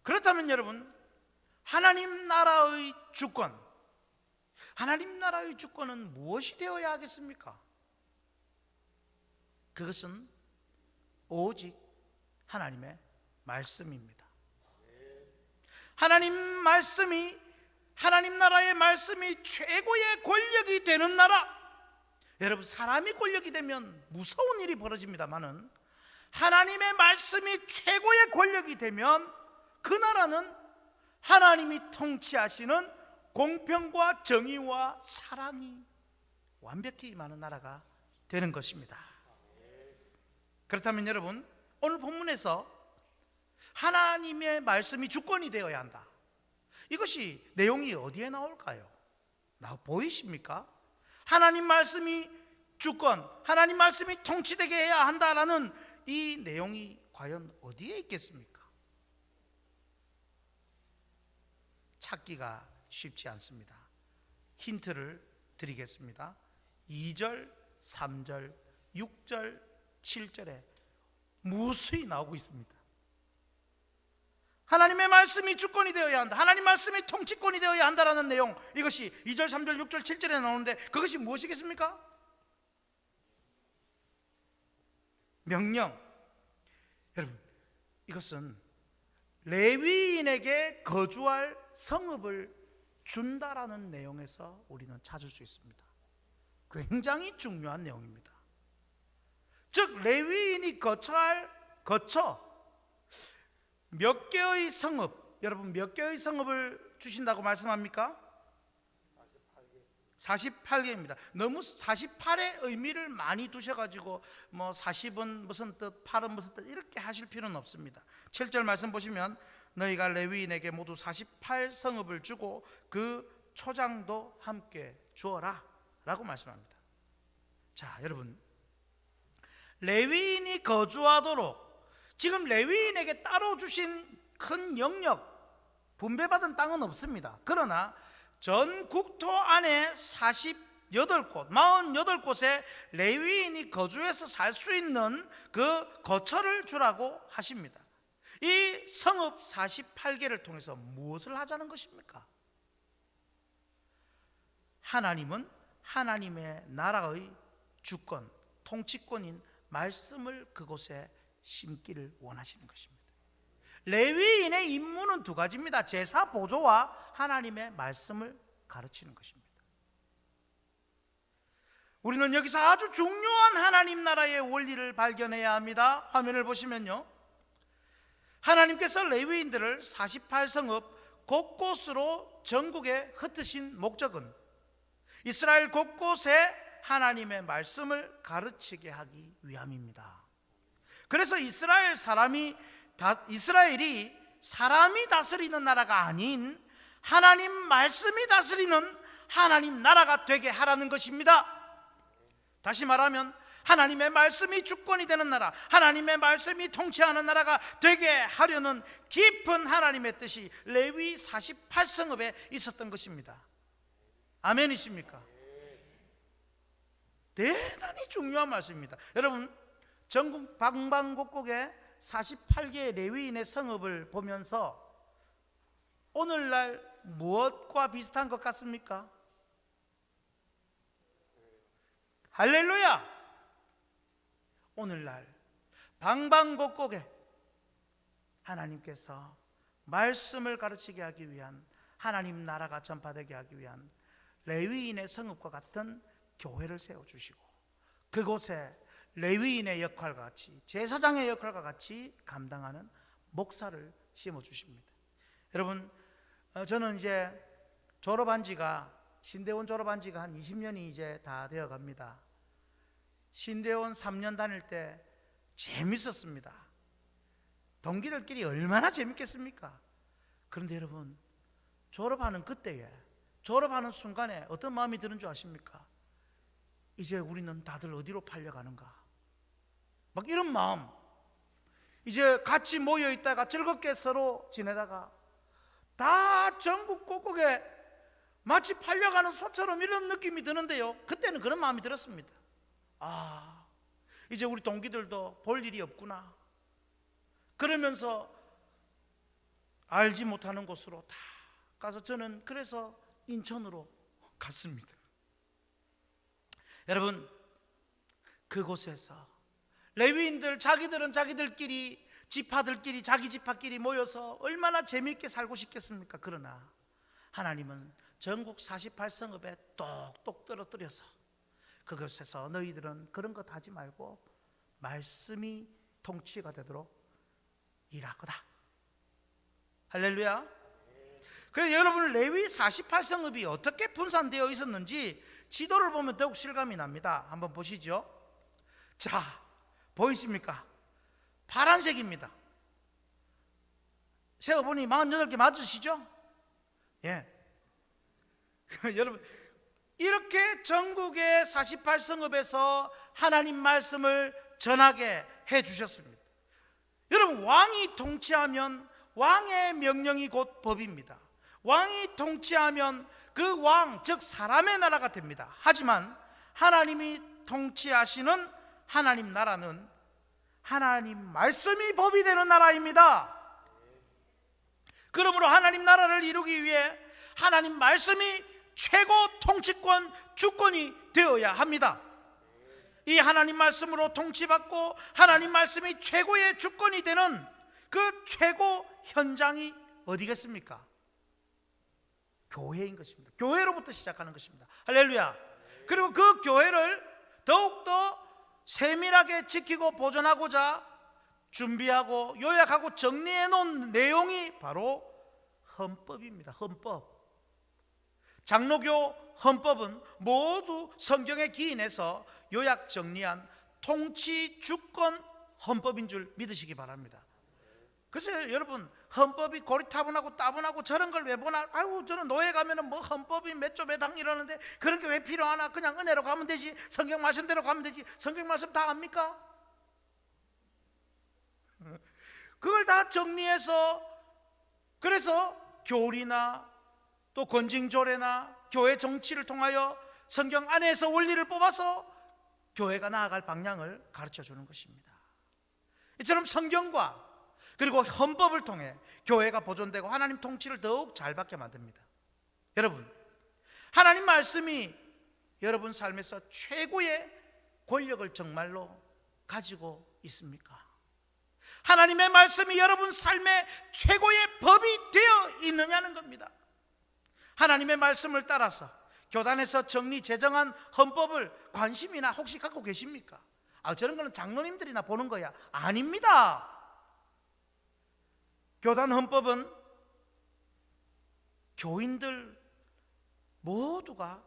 Speaker 2: 그렇다면 여러분, 하나님 나라의 주권, 하나님 나라의 주권은 무엇이 되어야 하겠습니까? 그것은 오직 하나님의 말씀입니다. 하나님 나라의 말씀이 최고의 권력이 되는 나라. 여러분, 사람이 권력이 되면 무서운 일이 벌어집니다만은 하나님의 말씀이 최고의 권력이 되면 그 나라는 하나님이 통치하시는 공평과 정의와 사랑이 완벽히 임하는 나라가 되는 것입니다. 그렇다면 여러분, 오늘 본문에서 하나님의 말씀이 주권이 되어야 한다, 이것이 내용이 어디에 나올까요? 보이십니까? 하나님 말씀이 주권, 하나님 말씀이 통치되게 해야 한다라는 이 내용이 과연 어디에 있겠습니까? 찾기가 쉽지 않습니다. 힌트를 드리겠습니다. 2절, 3절, 6절, 7절에 무수히 나오고 있습니다. 하나님의 말씀이 주권이 되어야 한다, 하나님 말씀이 통치권이 되어야 한다라는 내용, 이것이 2절, 3절, 6절, 7절에 나오는데 그것이 무엇이겠습니까? 명령. 여러분, 이것은 레위인에게 거주할 성읍을 준다라는 내용에서 우리는 찾을 수 있습니다. 굉장히 중요한 내용입니다. 즉, 레위인이 거처할 거처, 몇 개의 성읍, 여러분 몇 개의 성읍을 주신다고 말씀합니까? 48개입니다. 너무 48의 의미를 많이 두셔가지고 40은 무슨 뜻, 8은 무슨 뜻 이렇게 하실 필요는 없습니다. 7절 말씀 보시면 너희가 레위인에게 모두 48성읍을 주고 그 초장도 함께 주어라 라고 말씀합니다. 자, 여러분, 레위인이 거주하도록 지금 레위인에게 따로 주신 큰 영역, 분배받은 땅은 없습니다. 그러나 전 국토 안에 48곳, 48곳에 레위인이 거주해서 살 수 있는 그 거처를 주라고 하십니다. 이 성읍 48개를 통해서 무엇을 하자는 것입니까? 하나님은 하나님의 나라의 주권, 통치권인 말씀을 그곳에 심기를 원하시는 것입니다. 레위인의 임무는 두 가지입니다. 제사 보조와 하나님의 말씀을 가르치는 것입니다. 우리는 여기서 아주 중요한 하나님 나라의 원리를 발견해야 합니다. 화면을 보시면요, 하나님께서 레위인들을 48성읍 곳곳으로 전국에 흩으신 목적은 이스라엘 곳곳에 하나님의 말씀을 가르치게 하기 위함입니다. 그래서 이스라엘이 사람이 다스리는 나라가 아닌 하나님 말씀이 다스리는 하나님 나라가 되게 하라는 것입니다. 다시 말하면 하나님의 말씀이 주권이 되는 나라, 하나님의 말씀이 통치하는 나라가 되게 하려는 깊은 하나님의 뜻이 레위 48성읍에 있었던 것입니다. 아멘이십니까? 대단히 중요한 말씀입니다. 여러분, 전국 방방곡곡에 48개의 레위인의 성읍을 보면서 오늘날 무엇과 비슷한 것 같습니까? 할렐루야! 오늘날 방방곡곡에 하나님께서 말씀을 가르치게 하기 위한, 하나님 나라가 전파되게 하기 위한 레위인의 성읍과 같은 교회를 세워주시고 그곳에 레위인의 역할과 같이, 제사장의 역할과 같이 감당하는 목사를 심어주십니다. 여러분, 저는 이제 신대원 졸업한 지가 한 20년이 이제 다 되어 갑니다. 신대원 3년 다닐 때 재밌었습니다. 동기들끼리 얼마나 재밌겠습니까? 그런데 여러분, 졸업하는 그때에, 졸업하는 순간에 어떤 마음이 드는 줄 아십니까? 이제 우리는 다들 어디로 팔려가는가? 막 이런 마음. 이제 같이 모여 있다가 즐겁게 서로 지내다가 다 전국 곳곳에 마치 팔려가는 소처럼 이런 느낌이 드는데요, 그때는 그런 마음이 들었습니다. 아, 이제 우리 동기들도 볼 일이 없구나. 그러면서 알지 못하는 곳으로 다 가서 저는 그래서 인천으로 갔습니다. 여러분, 그곳에서 레위인들, 자기들은 자기들끼리, 지파들끼리, 자기 지파끼리 모여서 얼마나 재미있게 살고 싶겠습니까? 그러나 하나님은 전국 48성읍에 똑똑 떨어뜨려서 그것에서 너희들은 그런 것 하지 말고 말씀이 통치가 되도록 일하거라. 할렐루야. 그래서 여러분, 레위 48성읍이 어떻게 분산되어 있었는지 지도를 보면 더욱 실감이 납니다. 한번 보시죠. 자, 보이십니까? 파란색입니다. 세어보니 48개 맞으시죠? 예. 여러분, 이렇게 전국의 48성읍에서 하나님 말씀을 전하게 해 주셨습니다. 여러분, 왕이 통치하면 왕의 명령이 곧 법입니다. 왕이 통치하면 그 왕, 즉 사람의 나라가 됩니다. 하지만 하나님이 통치하시는 하나님 나라는 하나님 말씀이 법이 되는 나라입니다. 그러므로 하나님 나라를 이루기 위해 하나님 말씀이 최고 통치권, 주권이 되어야 합니다. 이 하나님 말씀으로 통치받고 하나님 말씀이 최고의 주권이 되는 그 최고 현장이 어디겠습니까? 교회인 것입니다. 교회로부터 시작하는 것입니다. 할렐루야. 그리고 그 교회를 더욱더 세밀하게 지키고 보존하고자 준비하고 요약하고 정리해 놓은 내용이 바로 헌법입니다. 헌법. 장로교 헌법은 모두 성경에 기인해서 요약 정리한 통치 주권 헌법인 줄 믿으시기 바랍니다. 그래서 여러분, 헌법이 고리타분하고 따분하고 저런 걸 왜 보나? 아유, 저는 노예 가면은 뭐 헌법이 몇 조 몇 항 이러는데 그런 게 왜 필요하나? 그냥 은혜로 가면 되지, 성경 말씀대로 가면 되지. 성경 말씀 다 압니까? 그걸 다 정리해서, 그래서 교리나 또 권징조례나 교회 정치를 통하여 성경 안에서 원리를 뽑아서 교회가 나아갈 방향을 가르쳐 주는 것입니다. 이처럼 성경과 그리고 헌법을 통해 교회가 보존되고 하나님 통치를 더욱 잘 받게 만듭니다. 여러분, 하나님 말씀이 여러분 삶에서 최고의 권력을 정말로 가지고 있습니까? 하나님의 말씀이 여러분 삶의 최고의 법이 되어 있느냐는 겁니다. 하나님의 말씀을 따라서 교단에서 정리 제정한 헌법을 관심이나 혹시 갖고 계십니까? 아, 저런 거는 장로님들이나 보는 거야. 아닙니다. 교단 헌법은 교인들 모두가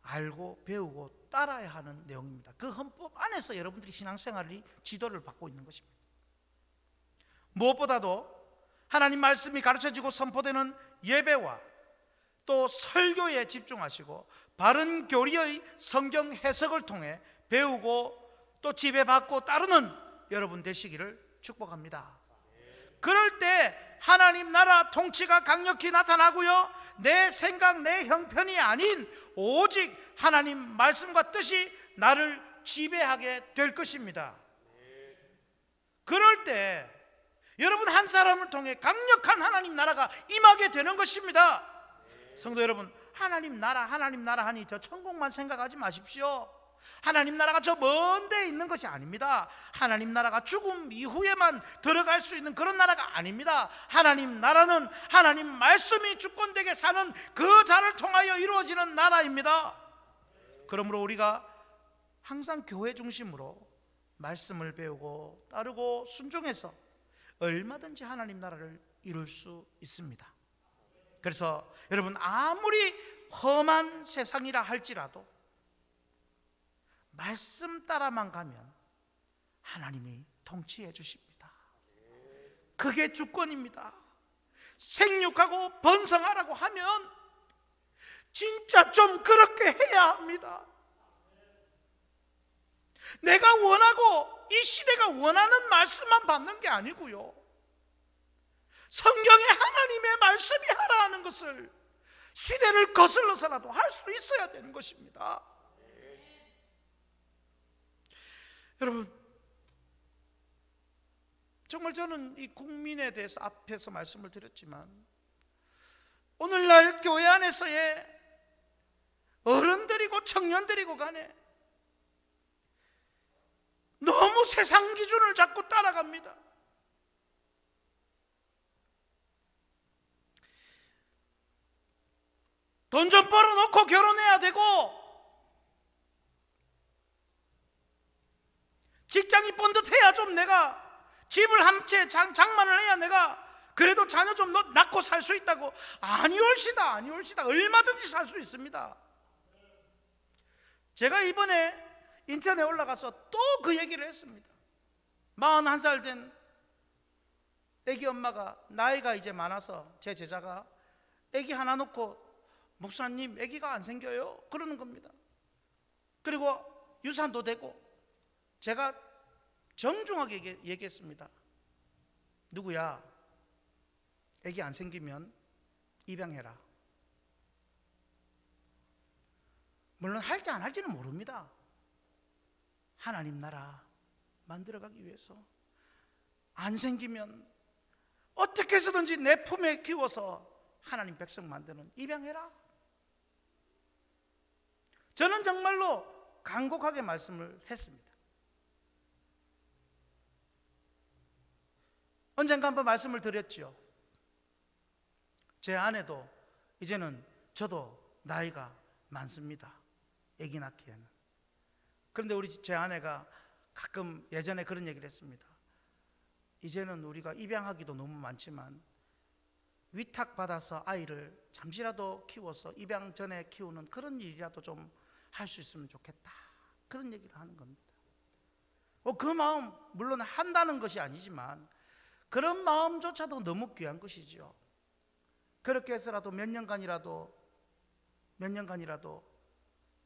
Speaker 2: 알고 배우고 따라야 하는 내용입니다. 그 헌법 안에서 여러분들이 신앙생활이 지도를 받고 있는 것입니다. 무엇보다도 하나님 말씀이 가르쳐지고 선포되는 예배와 또 설교에 집중하시고 바른 교리의 성경 해석을 통해 배우고 또 지배받고 따르는 여러분 되시기를 축복합니다. 그럴 때 하나님 나라 통치가 강력히 나타나고요, 내 생각, 내 형편이 아닌 오직 하나님 말씀과 뜻이 나를 지배하게 될 것입니다. 그럴 때 여러분 한 사람을 통해 강력한 하나님 나라가 임하게 되는 것입니다. 성도 여러분, 하나님 나라 하니 저 천국만 생각하지 마십시오. 하나님 나라가 저 먼 데 있는 것이 아닙니다. 하나님 나라가 죽음 이후에만 들어갈 수 있는 그런 나라가 아닙니다. 하나님 나라는 하나님 말씀이 주권되게 사는 그 자를 통하여 이루어지는 나라입니다. 그러므로 우리가 항상 교회 중심으로 말씀을 배우고 따르고 순종해서 얼마든지 하나님 나라를 이룰 수 있습니다. 그래서 여러분, 아무리 험한 세상이라 할지라도 말씀 따라만 가면 하나님이 통치해 주십니다. 그게 주권입니다. 생육하고 번성하라고 하면 진짜 좀 그렇게 해야 합니다. 내가 원하고 이 시대가 원하는 말씀만 받는 게 아니고요, 성경에 하나님의 말씀이 하라는 것을 시대를 거슬러서라도 할 수 있어야 되는 것입니다. 여러분, 정말 저는 이 국민에 대해서 앞에서 말씀을 드렸지만, 오늘날 교회 안에서의 어른들이고 청년들이고 간에 너무 세상 기준을 자꾸 따라갑니다. 돈 좀 벌어놓고 결혼해야 되고, 직장이 번듯해야 좀 내가 집을 한 채 장만을 해야 내가 그래도 자녀 좀 낳고 살 수 있다고. 아니올시다, 아니올시다. 얼마든지 살 수 있습니다. 제가 이번에 인천에 올라가서 또 그 얘기를 했습니다. 41살 된 애기 엄마가, 나이가 이제 많아서 제 제자가 애기 하나 놓고, 목사님 애기가 안 생겨요 그러는 겁니다. 그리고 유산도 되고, 제가 정중하게 얘기했습니다. 누구야, 애기 안 생기면 입양해라. 물론 할지 안 할지는 모릅니다. 하나님 나라 만들어가기 위해서 안 생기면 어떻게 해서든지 내 품에 키워서 하나님 백성 만드는, 입양해라. 저는 정말로 간곡하게 말씀을 했습니다. 언젠가 한번 말씀을 드렸죠. 제 아내도 이제는, 저도 나이가 많습니다. 아기 낳기에는. 그런데 우리 제 아내가 가끔 예전에 그런 얘기를 했습니다. 이제는 우리가 입양하기도 너무 많지만 위탁받아서 아이를 잠시라도 키워서 입양 전에 키우는 그런 일이라도 좀 할 수 있으면 좋겠다, 그런 얘기를 하는 겁니다. 그 마음, 물론 한다는 것이 아니지만 그런 마음조차도 너무 귀한 것이죠. 그렇게 해서라도 몇 년간이라도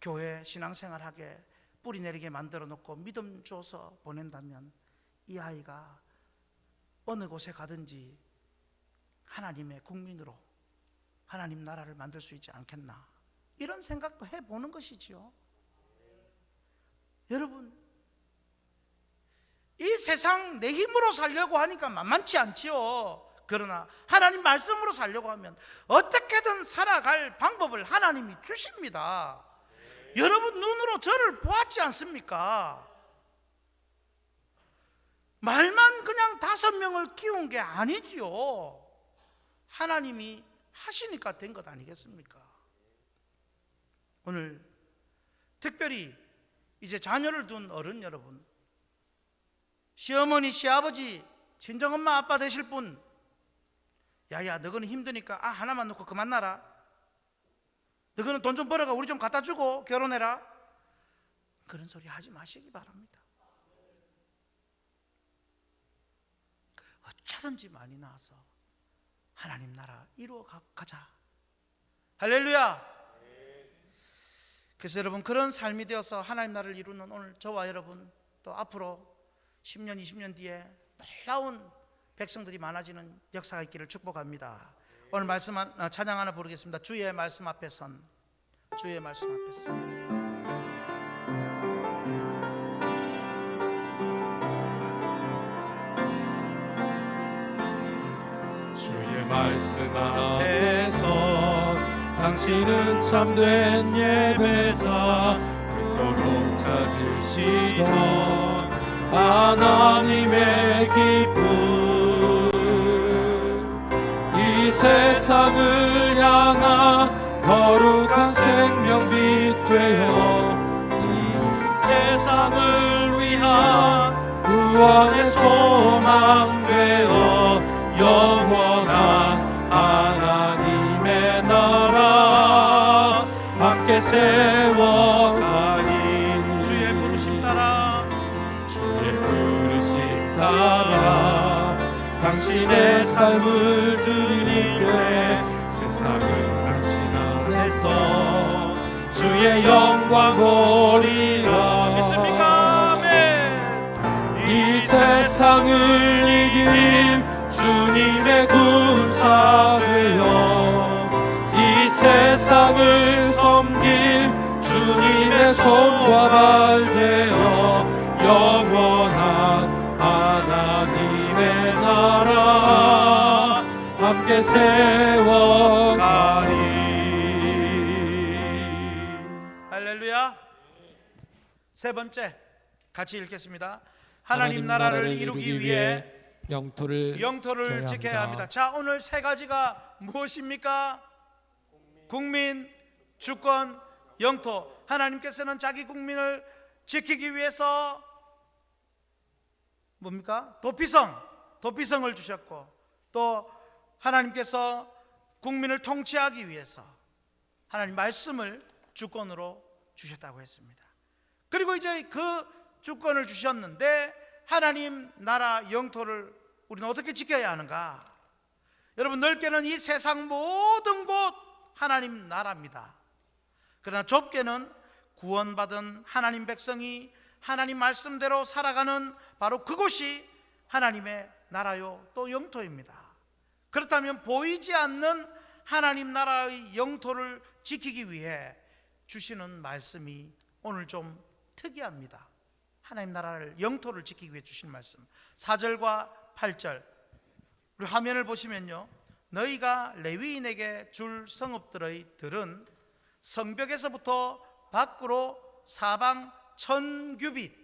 Speaker 2: 교회 신앙생활하게 뿌리 내리게 만들어 놓고 믿음 줘서 보낸다면 이 아이가 어느 곳에 가든지 하나님의 국민으로 하나님 나라를 만들 수 있지 않겠나, 이런 생각도 해보는 것이지요. 여러분, 이 세상 내 힘으로 살려고 하니까 만만치 않지요. 그러나 하나님 말씀으로 살려고 하면 어떻게든 살아갈 방법을 하나님이 주십니다. 여러분 눈으로 저를 보았지 않습니까? 말만 그냥 5명을 키운 게 아니지요. 하나님이 하시니까 된 것 아니겠습니까? 오늘 특별히 이제 자녀를 둔 어른 여러분, 시어머니, 시아버지, 친정엄마, 아빠 되실 분, 야야 너거는 힘드니까 하나만 놓고 그만 나라. 너거는 돈 좀 벌어가 우리 좀 갖다 주고 결혼해라. 그런 소리 하지 마시기 바랍니다. 어쩌든지 많이 나와서 하나님 나라 이루어 가자. 할렐루야. 그래서 여러분, 그런 삶이 되어서 하나님 나라를 이루는 오늘 저와 여러분, 또 앞으로 10년, 20년 뒤에 놀라운 백성들이 많아지는 역사가 있기를 축복합니다. 오늘 말씀 찬양 하나 부르겠습니다. 주의 말씀 앞에 선, 주의 말씀 앞에 선.
Speaker 4: 주의 말씀 앞에 선, 당신은 참된 예배자, 그토록 찾으시던 하나님의 기쁨. 이 세상을 향한 거룩한 생명빛 되어 이 세상을 위한 구원의 소망 되어 영원한 하나님의 나라 함께 세워가니. 주의 당신의 삶을 드리니께 세상은 당신 안에서 주의 영광 보리라.
Speaker 1: 믿습니까? 아멘.
Speaker 4: 이 세상을 이길 주님의 군사 되어 이 세상을 섬길 주님의 손과 발 되어 영원한 하나님의 나라 함께 세워가리.
Speaker 1: 할렐루야. 세 번째 같이 읽겠습니다. 하나님 나라를 이루기 위해
Speaker 4: 영토를
Speaker 1: 지켜야 합니다. 자, 오늘 세 가지가 무엇입니까? 국민, 주권, 영토. 하나님께서는 자기 국민을 지키기 위해서 뭡니까? 도피성을 주셨고, 또 하나님께서 국민을 통치하기 위해서 하나님 말씀을 주권으로 주셨다고 했습니다. 그리고 이제 그 주권을 주셨는데 하나님 나라 영토를 우리는 어떻게 지켜야 하는가? 여러분, 넓게는 이 세상 모든 곳 하나님 나라입니다. 그러나 좁게는 구원받은 하나님 백성이 하나님 말씀대로 살아가는 바로 그곳이 하나님의 나라요 또 영토입니다. 그렇다면 보이지 않는 하나님 나라의 영토를 지키기 위해 주시는 말씀이 오늘 좀 특이합니다. 하나님 나라를 영토를 지키기 위해 주신 말씀 4절과 8절 우리 화면을 보시면요, 너희가 레위인에게 줄 성읍들의 들은 성벽에서부터 밖으로 사방 1000규빗,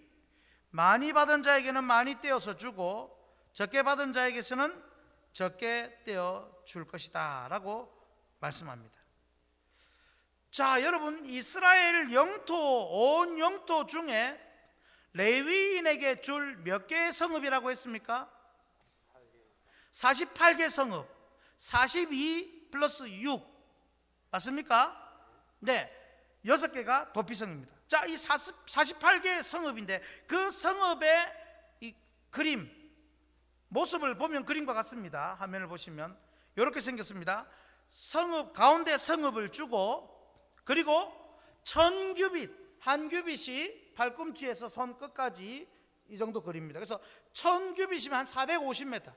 Speaker 1: 많이 받은 자에게는 많이 떼어서 주고 적게 받은 자에게서는 적게 떼어 줄 것이다 라고 말씀합니다. 자, 여러분, 이스라엘 영토, 온 영토 중에 레위인에게 줄 몇 개의 성읍이라고 했습니까? 48개 성읍, 42 플러스 6 맞습니까? 네, 6개가 도피성입니다. 자, 이 48개 성읍인데 그 성읍의 이 그림, 모습을 보면 그림과 같습니다. 화면을 보시면 이렇게 생겼습니다. 성읍, 가운데 성읍을 주고, 그리고 1000규빗, 한 규빗이 발꿈치에서 손끝까지 이 정도 거리입니다. 그래서 1000규빗이면 한 450m,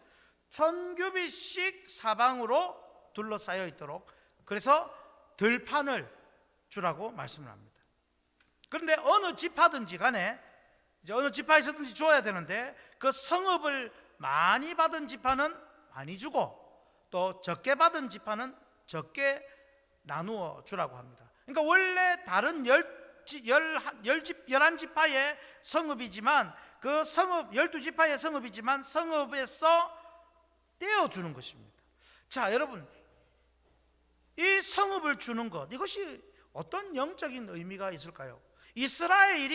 Speaker 1: 1000규빗씩 사방으로 둘러싸여 있도록, 그래서 들판을 주라고 말씀을 합니다. 그런데 어느 지파든지 간에 이제 어느 지파에서든지 줘야 되는데 그 성읍을 많이 받은 지파는 많이 주고 또 적게 받은 지파는 적게 나누어 주라고 합니다. 그러니까 원래 다른 11지파의 성읍이지만 그 성읍 12지파의 성읍이지만 성읍에서 떼어주는 것입니다. 자, 여러분, 이 성읍을 주는 것, 이것이 어떤 영적인 의미가 있을까요? 이스라엘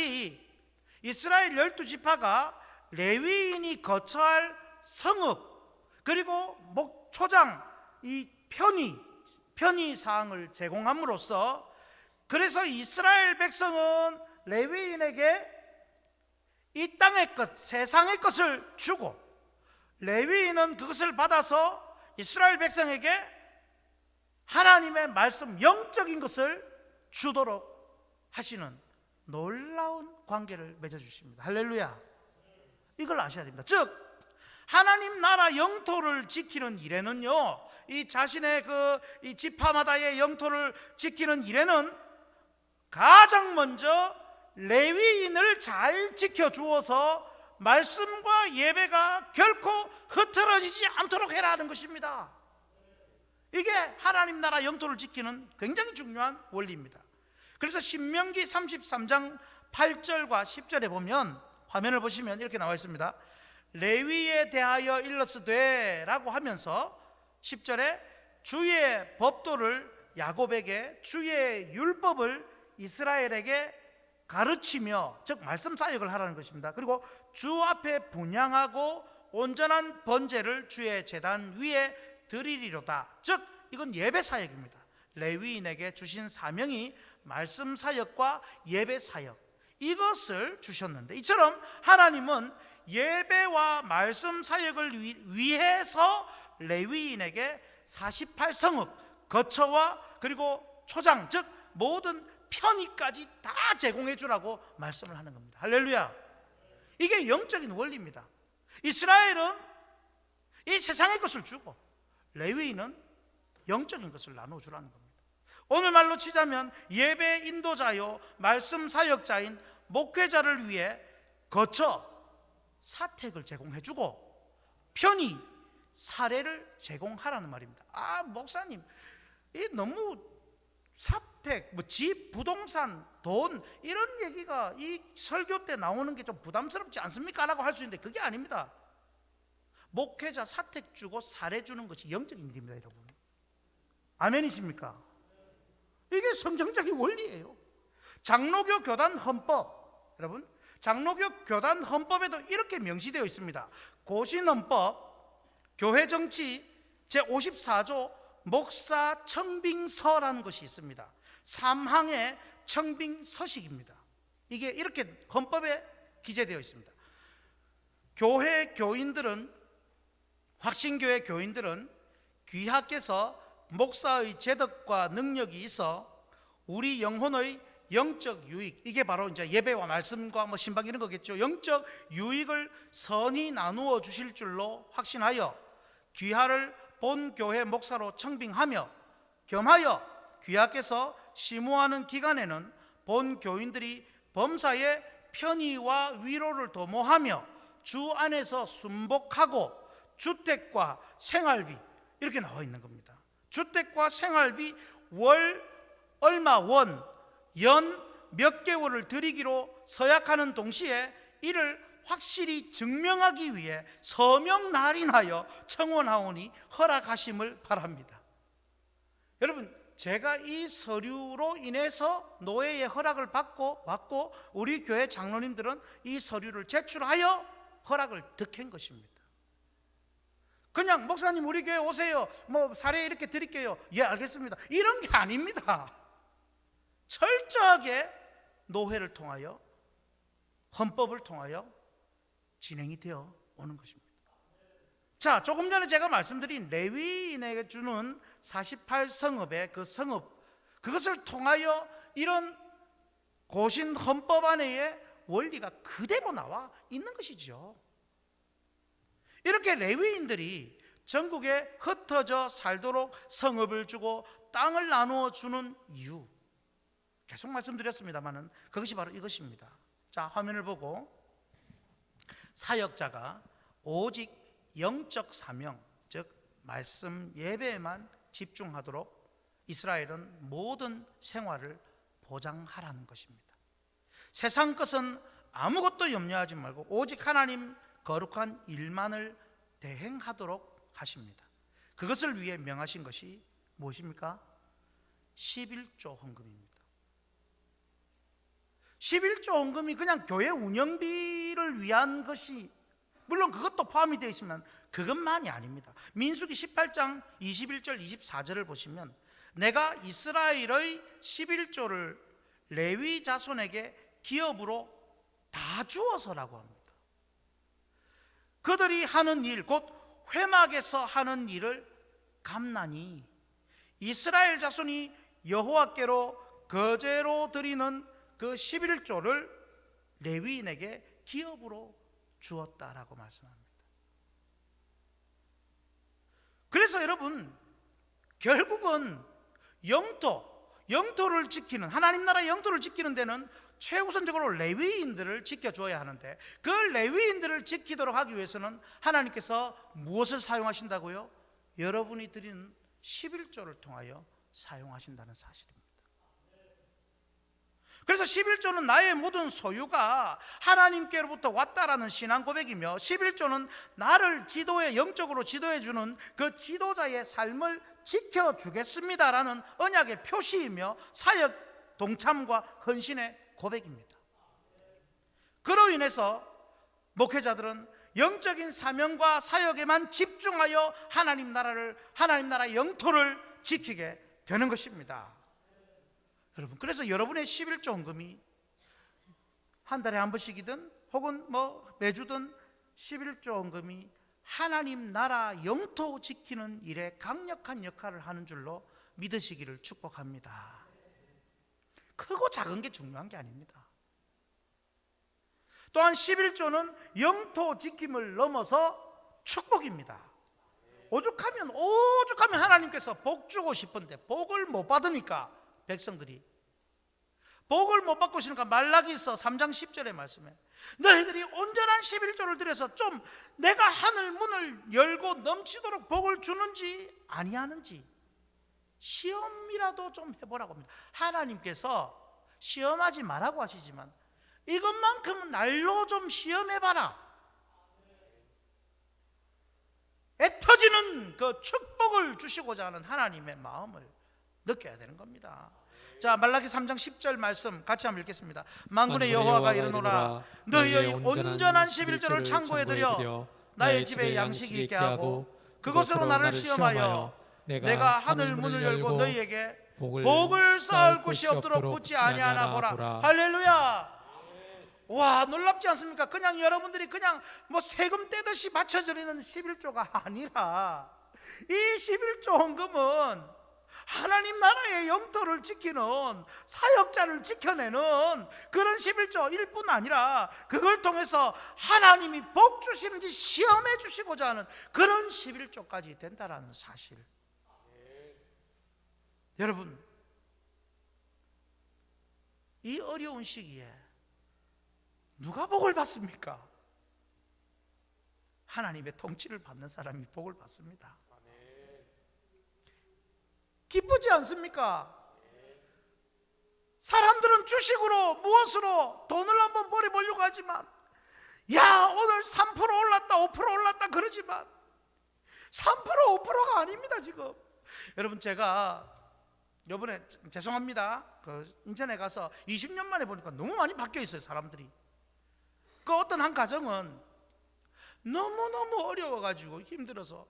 Speaker 1: 12지파가 레위인이 거처할 성읍, 그리고 목초장, 이 편의 사항을 제공함으로써, 그래서 이스라엘 백성은 레위인에게 이 땅의 것, 세상의 것을 주고 레위인은 그것을 받아서 이스라엘 백성에게 하나님의 말씀, 영적인 것을 주도록 하시는 놀라운 관계를 맺어주십니다. 할렐루야. 이걸 아셔야 됩니다. 즉, 하나님 나라 영토를 지키는 일에는요, 이 자신의 이 지파마다의 영토를 지키는 일에는 가장 먼저 레위인을 잘 지켜주어서 말씀과 예배가 결코 흐트러지지 않도록 해라 하는 것입니다. 이게 하나님 나라 영토를 지키는 굉장히 중요한 원리입니다. 그래서 신명기 33장 8절과 10절에 보면, 화면을 보시면 이렇게 나와 있습니다. 레위에 대하여 일러스되 라고 하면서 10절에 주의 법도를 야곱에게, 주의 율법을 이스라엘에게 가르치며, 즉 말씀 사역을 하라는 것입니다. 그리고 주 앞에 분향하고 온전한 번제를 주의 제단 위에 드리리로다. 즉 이건 예배 사역입니다. 레위인에게 주신 사명이 말씀 사역과 예배 사역,
Speaker 2: 이것을 주셨는데, 이처럼 하나님은 예배와 말씀 사역을 위해서 레위인에게 48성읍, 거처와 그리고 초장, 즉 모든 편의까지 다 제공해 주라고 말씀을 하는 겁니다. 할렐루야. 이게 영적인 원리입니다. 이스라엘은 이 세상의 것을 주고 레위인은 영적인 것을 나눠 주라는 겁니다. 오늘 말로 치자면 예배 인도자요 말씀 사역자인 목회자를 위해 거처, 사택을 제공해 주고 편의, 사례를 제공하라는 말입니다. 아, 목사님, 이 너무 사택, 집, 부동산, 돈 이런 얘기가 이 설교 때 나오는 게 좀 부담스럽지 않습니까? 라고 할 수 있는데 그게 아닙니다. 목회자 사택 주고 사례 주는 것이 영적인 일입니다, 여러분. 아멘이십니까? 이게 성경적인 원리예요. 장로교 교단 헌법, 여러분, 장로교 교단 헌법에도 이렇게 명시되어 있습니다. 고신헌법 교회 정치 제54조 목사 청빙서라는 것이 있습니다. 3항의 청빙서식입니다. 이게 이렇게 헌법에 기재되어 있습니다. 교회 교인들은, 확신교회 교인들은 귀하께서 목사의 재덕과 능력이 있어 우리 영혼의 영적 유익, 이게 바로 이제 예배와 말씀과 신방 이런 거겠죠. 영적 유익을 선히 나누어 주실 줄로 확신하여 귀하를 본 교회 목사로 청빙하며, 겸하여 귀하께서 심우하는 기간에는 본 교인들이 범사의 편의와 위로를 도모하며 주 안에서 순복하고 주택과 생활비, 이렇게 나와 있는 겁니다. 주택과 생활비 월 얼마 원, 연 몇 개월을 드리기로 서약하는 동시에 이를 확실히 증명하기 위해 서명 날인하여 청원하오니 허락하심을 바랍니다. 여러분, 제가 이 서류로 인해서 노예의 허락을 받고 왔고, 우리 교회 장로님들은 이 서류를 제출하여 허락을 득한 것입니다. 그냥 목사님 우리 교회 오세요, 사례 이렇게 드릴게요, 예 알겠습니다, 이런 게 아닙니다. 철저하게 노회를 통하여, 헌법을 통하여 진행이 되어 오는 것입니다. 자, 조금 전에 제가 말씀드린 레위인에게 주는 48성읍의 그 성읍, 그것을 통하여 이런 고신 헌법 안에의 원리가 그대로 나와 있는 것이죠. 이렇게 레위인들이 전국에 흩어져 살도록 성읍을 주고 땅을 나누어 주는 이유, 계속 말씀드렸습니다마는 그것이 바로 이것입니다. 자, 화면을 보고, 사역자가 오직 영적 사명, 즉 말씀 예배에만 집중하도록 이스라엘은 모든 생활을 보장하라는 것입니다. 세상 것은 아무것도 염려하지 말고 오직 하나님 거룩한 일만을 대행하도록 하십니다. 그것을 위해 명하신 것이 무엇입니까? 11조 헌금입니다. 11조 헌금이 그냥 교회 운영비를 위한 것이, 물론 그것도 포함이 되어 있지만 그것만이 아닙니다. 민수기 18장 21절 24절을 보시면 내가 이스라엘의 11조를 레위 자손에게 기업으로 다 주어서라고 합니다. 그들이 하는 일, 곧 회막에서 하는 일을 감나니 이스라엘 자손이 여호와께로 거제로 드리는 그 11조를 레위인에게 기업으로 주었다라고 말씀합니다. 그래서 여러분, 결국은 영토를 지키는, 하나님 나라의 영토를 지키는 데는 최우선적으로 레위인들을 지켜줘야 하는데, 그 레위인들을 지키도록 하기 위해서는 하나님께서 무엇을 사용하신다고요? 여러분이 드린 11조를 통하여 사용하신다는 사실입니다. 그래서 11조는 나의 모든 소유가 하나님께로부터 왔다라는 신앙 고백이며, 11조는 나를 영적으로 지도해 주는 그 지도자의 삶을 지켜주겠습니다라는 언약의 표시이며 사역 동참과 헌신의 고백입니다. 그로 인해서 목회자들은 영적인 사명과 사역에만 집중하여 하나님 나라의 영토를 지키게 되는 것입니다. 여러분, 그래서 여러분의 11조 헌금이 한 달에 한 번씩이든 혹은 뭐 매주든 11조 헌금이 하나님 나라 영토 지키는 일에 강력한 역할을 하는 줄로 믿으시기를 축복합니다. 크고 작은 게 중요한 게 아닙니다. 또한 11조는 영토 지킴을 넘어서 축복입니다. 오죽하면 하나님께서 복 주고 싶은데 복을 못 받으니까 백성들이 복을 못 받고 있으니까 말라기서 3장 10절의 말씀에 너희들이 온전한 11조를 들여서 좀 내가 하늘 문을 열고 넘치도록 복을 주는지 아니하는지 시험이라도 좀 해보라고 합니다. 하나님께서 시험하지 말라고 하시지만 이것만큼은 날로 좀 시험해봐라. 애터지는 그 축복을 주시고자 하는 하나님의 마음을 느껴야 되는 겁니다. 자, 말라기 3장 10절 말씀 같이 한번 읽겠습니다. 만군의 여호와가 이르노라 너희의 온전한 11조를 창고에 들여 나의 집에 양식이 있게 하고 그것으로 나를 시험하여 내가 하늘 문을 열고 너희에게 복을 쌓을 곳이 없도록 붙지 아니하나 보라. 할렐루야. 와, 놀랍지 않습니까? 그냥 여러분들이 그냥 뭐 세금 떼듯이 바쳐드리는 11조가 아니라 이 11조 헌금은 하나님 나라의 영토를 지키는 사역자를 지켜내는 그런 11조일 뿐 아니라 그걸 통해서 하나님이 복 주시는지 시험해 주시고자 하는 그런 11조까지 된다라는 사실. 여러분, 이 어려운 시기에 누가 복을 받습니까? 하나님의 통치를 받는 사람이 복을 받습니다. 기쁘지 않습니까? 사람들은 주식으로 무엇으로 돈을 한번 벌어보려고 하지만 야, 오늘 3% 올랐다 5% 올랐다 그러지만 3% 5%가 아닙니다. 지금 여러분, 제가 이번에 죄송합니다, 그 인천에 가서 20년 만에 보니까 너무 많이 바뀌어 있어요. 사람들이. 그 어떤 한 가정은 너무너무 어려워가지고 힘들어서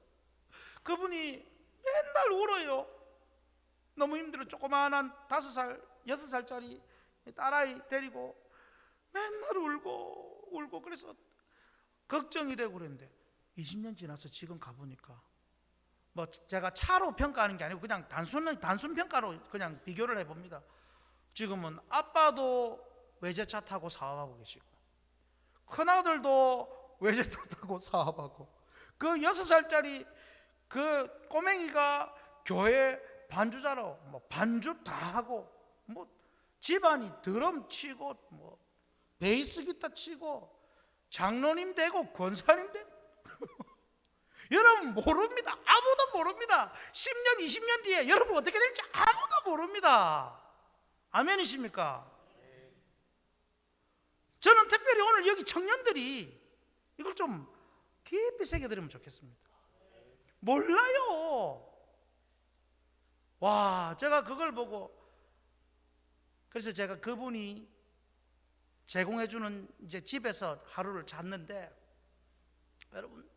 Speaker 2: 그분이 맨날 울어요. 너무 힘들어. 조그마한 5살 6살짜리 딸아이 데리고 맨날 울고 그래서 걱정이 되고 그랬는데 20년 지나서 지금 가보니까 뭐 제가 차로 평가하는 게 아니고 그냥 단순 평가로 그냥 비교를 해봅니다. 지금은 아빠도 외제차 타고 사업하고 계시고 큰아들도 외제차 타고 사업하고 그 6살짜리 그 꼬맹이가 교회 반주자로 뭐 반주 다 하고 뭐 집안이 드럼 치고 뭐 베이스 기타 치고 장로님 되고 권사님 되고 여러분 모릅니다. 아무도 모릅니다. 10년 20년 뒤에 여러분 어떻게 될지 아무도 모릅니다. 아멘이십니까? 저는 특별히 오늘 여기 청년들이 이걸 좀 깊이 새겨드리면 좋겠습니다. 몰라요. 와, 제가 그걸 보고 그래서 제가 그분이 제공해주는 이제 집에서 하루를 잤는데 여러분,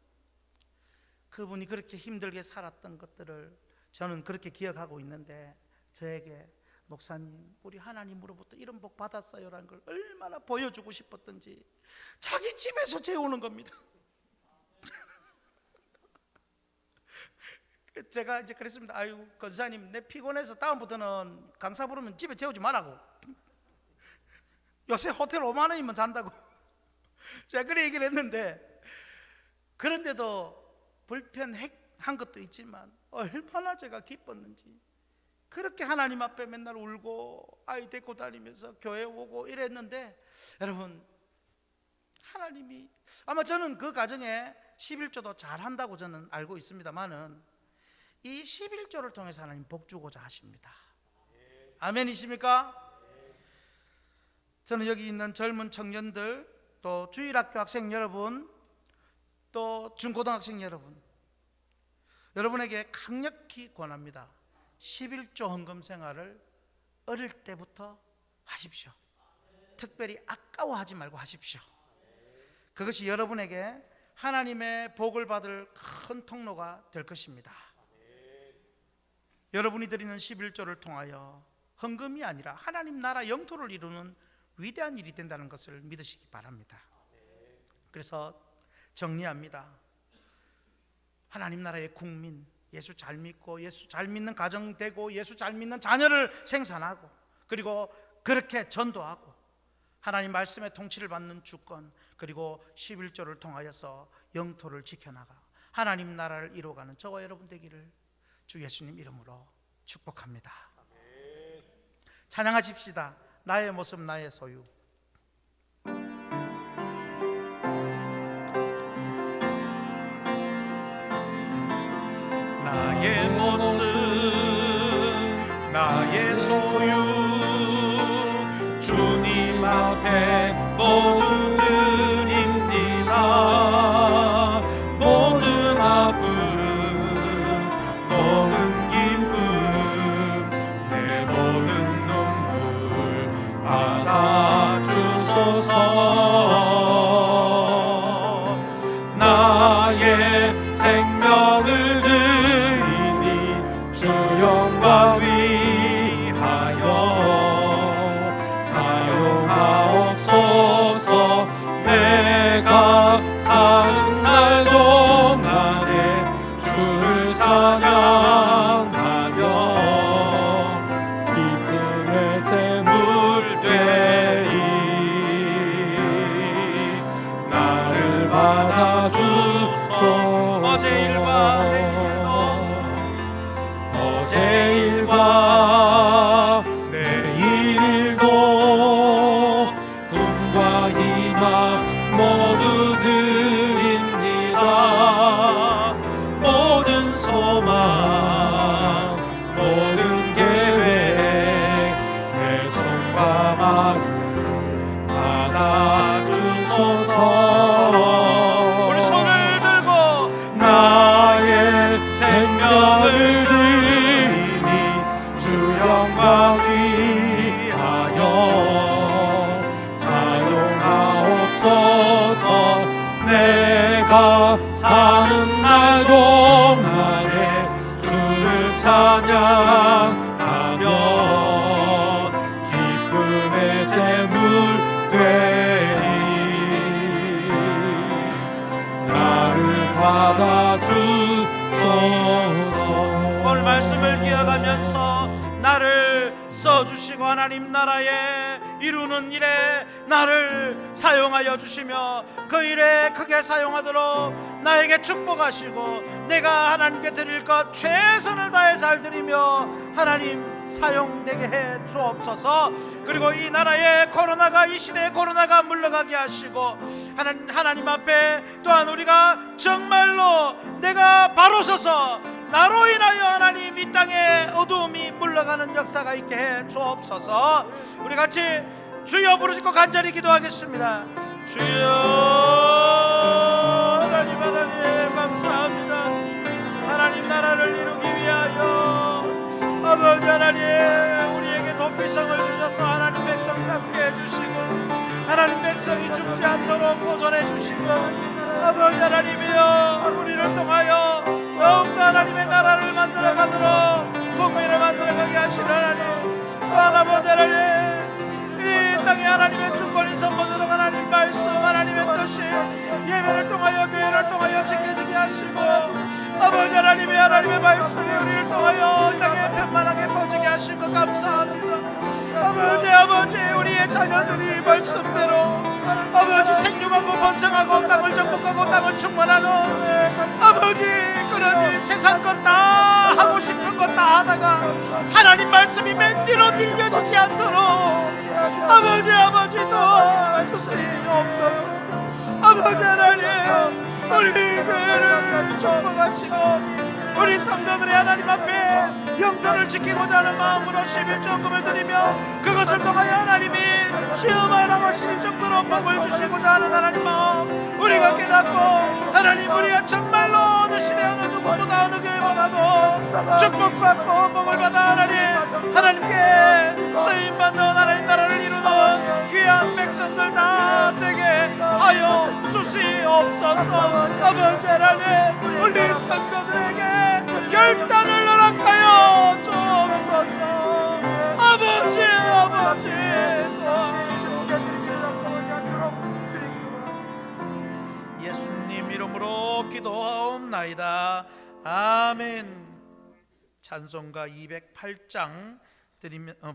Speaker 2: 그분이 그렇게 힘들게 살았던 것들을 저는 그렇게 기억하고 있는데 저에게 목사님, 우리 하나님으로부터 이런 복 받았어요라는 걸 얼마나 보여주고 싶었던지 자기 집에서 재우는 겁니다. 제가 이제 그랬습니다. 아유, 권사님, 내 피곤해서 다음부터는 강사 부르면 집에 재우지 말라고. 요새 호텔 5만 원이면 잔다고. 제가 그래 얘기를 했는데 그런데도 불편한 것도 있지만 얼마나 제가 기뻤는지 그렇게 하나님 앞에 맨날 울고 아이 데리고 다니면서 교회 오고 이랬는데 여러분, 하나님이 아마 저는 그 가정에 11조도 잘한다고 저는 알고 있습니다만은 이 11조를 통해서 하나님 복 주고자 하십니다. 아멘이십니까? 저는 여기 있는 젊은 청년들, 또 주일학교 학생 여러분, 또 중고등학생 여러분, 여러분에게 강력히 권합니다. 11조 헌금 생활을 어릴 때부터 하십시오. 특별히 아까워하지 말고 하십시오. 그것이 여러분에게 하나님의 복을 받을 큰 통로가 될 것입니다. 여러분이 드리는 11조를 통하여 헌금이 아니라 하나님 나라 영토를 이루는 위대한 일이 된다는 것을 믿으시기 바랍니다. 그래서 정리합니다. 하나님 나라의 국민, 예수 잘 믿고 예수 잘 믿는 가정 되고 예수 잘 믿는 자녀를 생산하고 그리고 그렇게 전도하고 하나님 말씀의 통치를 받는 주권, 그리고 11조를 통하여서 영토를 지켜나가 하나님 나라를 이루어가는 저와 여러분 되기를 주 예수님 이름으로 축복합니다. 찬양하십시다. 나의 모습 나의 소유.
Speaker 1: 나의 모습 나의 소유 주님 앞에 모두 드립니다.
Speaker 4: 모든 아픔 모든 기쁨 내 모든 눈물 받아주소서. 나의 생명을 드리니 주 영광 위하여 사용하옵소서. 내가 사는 날 동안에 주를 찬양하며 기쁨의 제물 되리. 나를 받아주소서.
Speaker 1: 어제 일과 내일도
Speaker 4: 어제 일과 내일 일도 꿈과 희망 모두 드립니다. 모든 소망 모든 계획 내 손과 마음 받아주소서.
Speaker 1: 우리 손을 들고
Speaker 4: 나의 생명을 드리니 주 영광 위하여 사용하옵소서. 내가 사는 날 동안에 주를 찬양하며 기쁨의 제물 되리. 나를 받아주소서.
Speaker 1: 오늘 말씀을 기억하면서 나를 써주시고 하나님 나라에 이루는 일에 나를 사용하여 주시며 그 일에 크게 사용하도록 나에게 축복하시고 내가 하나님께 드릴 것 최선을 다해 잘 드리며 하나님 사용되게 해 주옵소서. 그리고 이 나라에 코로나가, 이 시대에 코로나가 물러가게 하시고 하나님 앞에 또한 우리가 정말로 내가 바로 서서 나로 인하여 하나님 이 땅에 어두움이 물러가는 역사가 있게 해 주옵소서. 우리 같이 주여 부르짖고 간절히 기도하겠습니다. 주여 하나님 감사합니다. 하나님 나라를 이루기 위하여 아버지 하나님 우리에게 도피성을 주셔서 하나님 백성 삼게 해주시고 하나님 백성이 죽지 않도록 보존해 주시고 아버지 하나님이여 우리를 통하여 더욱더 하나님의 나라를 만들어가도록 국민을 만들어가게 하시는 하나님, 또한 아버지 하나님 이 땅에 하나님의 주권이 선포되는 하나님 말씀, 하나님의 뜻이 예배를 통하여 교회를 통하여 지켜지게 하시고 아버지 하나님의 말씀이 우리를 통하여 이 땅에 편만하게 퍼지게 하신 것 감사합니다. 아버지 우리의 자녀들이 말씀대로 아버지 생육하고 번성하고 땅을 정복하고 땅을 충만하는 아버지 그런 일 세상 것 다 하고 싶은 것 다 하다가 하나님 말씀이 맨 뒤로 밀려지지 않도록 아버지 도와주시옵소서. 아버지 하나님 우리 교회를 축복하시고 우리 성도들의 하나님 앞에 영토를 지키고자 하는 마음으로 11조금을 드리며 그것을 통하여 하나님이 시험하라고 하실 정도로 복을 주시고자 하는 하나님 마음 우리가 깨닫고 하나님 우리가 정말로 어느 시대 어느 누구보다 어느 교회보다도 축복받고 복을 받아 하나님께 쓰임받는 하나님 나라를 이루는 귀한 백성들 다 되게 하여 주시옵소서. 아버지 하나님 우리 성도들에게 결단을 허락하여 주옵소서. 아버지
Speaker 2: 기도하옵나이다. 아멘. 찬송가 208장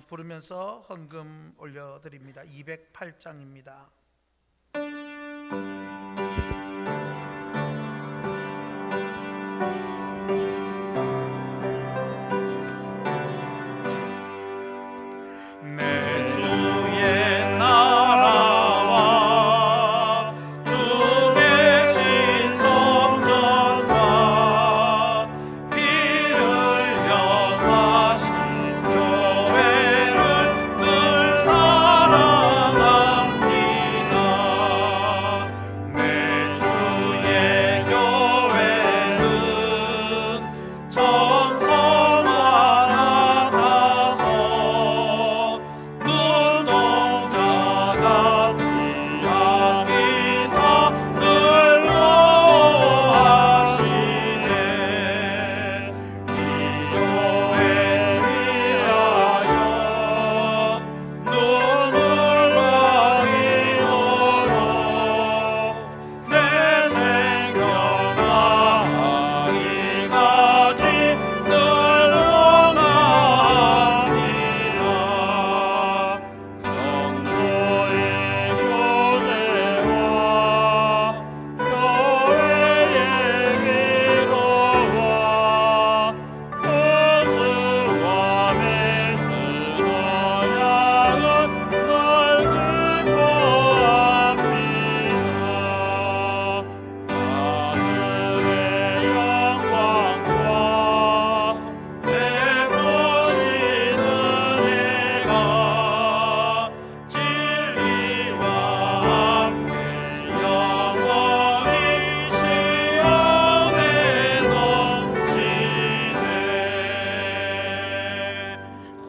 Speaker 2: 부르면서 헌금 올려드립니다. 208장입니다.
Speaker 4: 내 주의 나라와 주 계신 성전과 피 흘려 사신 교회를 늘 사랑합니다. 내 주의 교회는 천성만 같아서 눈동자같이 아끼사 늘 노하시네. 이 교회 위하여 눈물과 기도로 내 생명과 이까지 늘 감사합니다. 성도의 교제와 교회의 위로와 호수와 맺은 언약은 널 기뻐합니다. 하늘의 영광과 내 보시는 은혜가 진리와 함께 영원히 시험에 넘치네.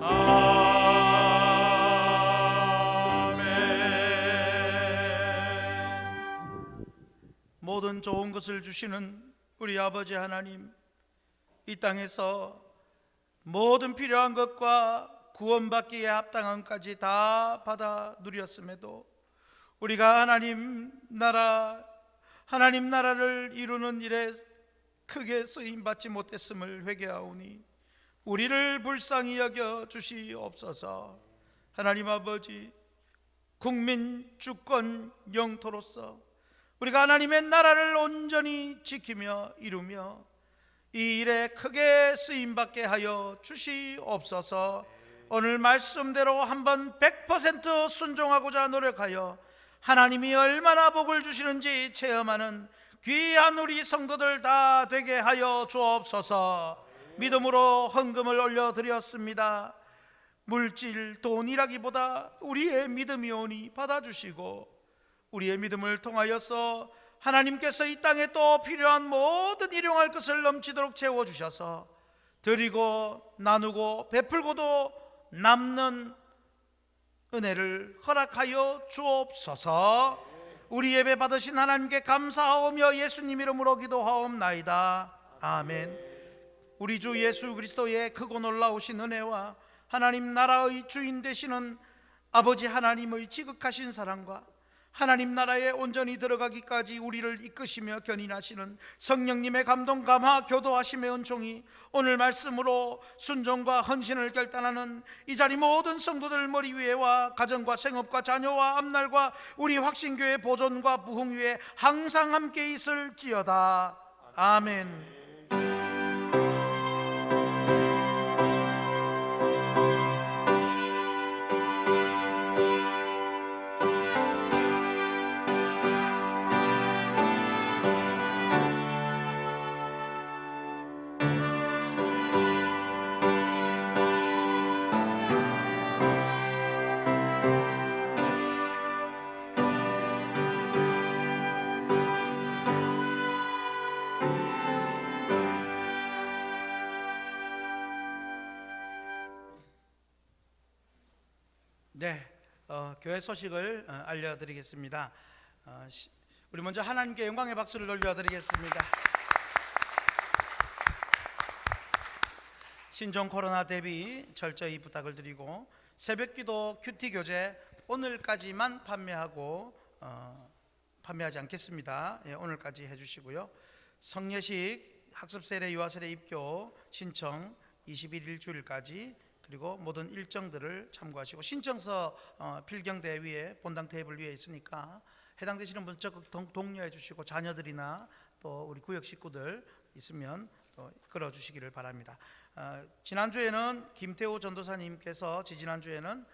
Speaker 4: 아멘.
Speaker 2: 모든 좋은 것을 주시는 우리 아버지 하나님, 이 땅에서 모든 필요한 것과 구원받기에 합당한 것까지 다 받아 누렸음에도 우리가 하나님 나라를 이루는 일에 크게 쓰임받지 못했음을 회개하오니 우리를 불쌍히 여겨 주시옵소서. 하나님 아버지, 국민 주권 영토로서 우리가 하나님의 나라를 온전히 지키며 이루며 이 일에 크게 쓰임받게 하여 주시옵소서. 오늘 말씀대로 한번 100% 순종하고자 노력하여 하나님이 얼마나 복을 주시는지 체험하는 귀한 우리 성도들 다 되게 하여 주옵소서. 믿음으로 헌금을 올려드렸습니다. 물질, 돈이라기보다 우리의 믿음이오니 받아주시고 우리의 믿음을 통하여서 하나님께서 이 땅에 또 필요한 모든 일용할 것을 넘치도록 채워주셔서 드리고 나누고 베풀고도 남는 은혜를 허락하여 주옵소서. 우리 예배 받으신 하나님께 감사하오며 예수님 이름으로 기도하옵나이다. 아멘. 우리 주 예수 그리스도의 크고 놀라우신 은혜와 하나님 나라의 주인 되시는 아버지 하나님의 지극하신 사랑과 하나님 나라에 온전히 들어가기까지 우리를 이끄시며 견인하시는 성령님의 감동 감화 교도하심의 은총이 오늘 말씀으로 순종과 헌신을 결단하는 이 자리 모든 성도들 머리 위에와 가정과 생업과 자녀와 앞날과 우리 확신교회 보존과 부흥 위에 항상 함께 있을지어다. 아멘. 네, 교회 소식을 알려드리겠습니다. 우리 먼저 하나님께 영광의 박수를 올려드리겠습니다. 신종 코로나 대비 철저히 부탁을 드리고 새벽기도 큐티 교재 오늘까지만 판매하지 않겠습니다. 오늘까지 해주시고요. 성례식, 학습세례, 유아세례 입교 신청 21일 주일까지, 그리고 모든 일정들을 참고하시고 신청서 필경대 위에 본당 테이블 위에 있으니까 해당되시는 분 적극 독려해 주시고 자녀들이나 또 우리 구역 식구들 있으면 또 끌어 주시기를 바랍니다. 지난주에는 김태우 전도사님께서 지지난주에는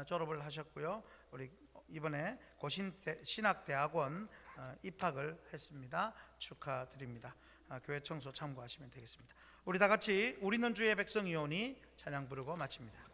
Speaker 2: 졸업을 하셨고요. 우리 이번에 고신학대학원 입학을 했습니다. 축하드립니다. 교회 청소 참고하시면 되겠습니다. 우리 다 같이 우리는 주의 백성이오니 찬양 부르고 마칩니다.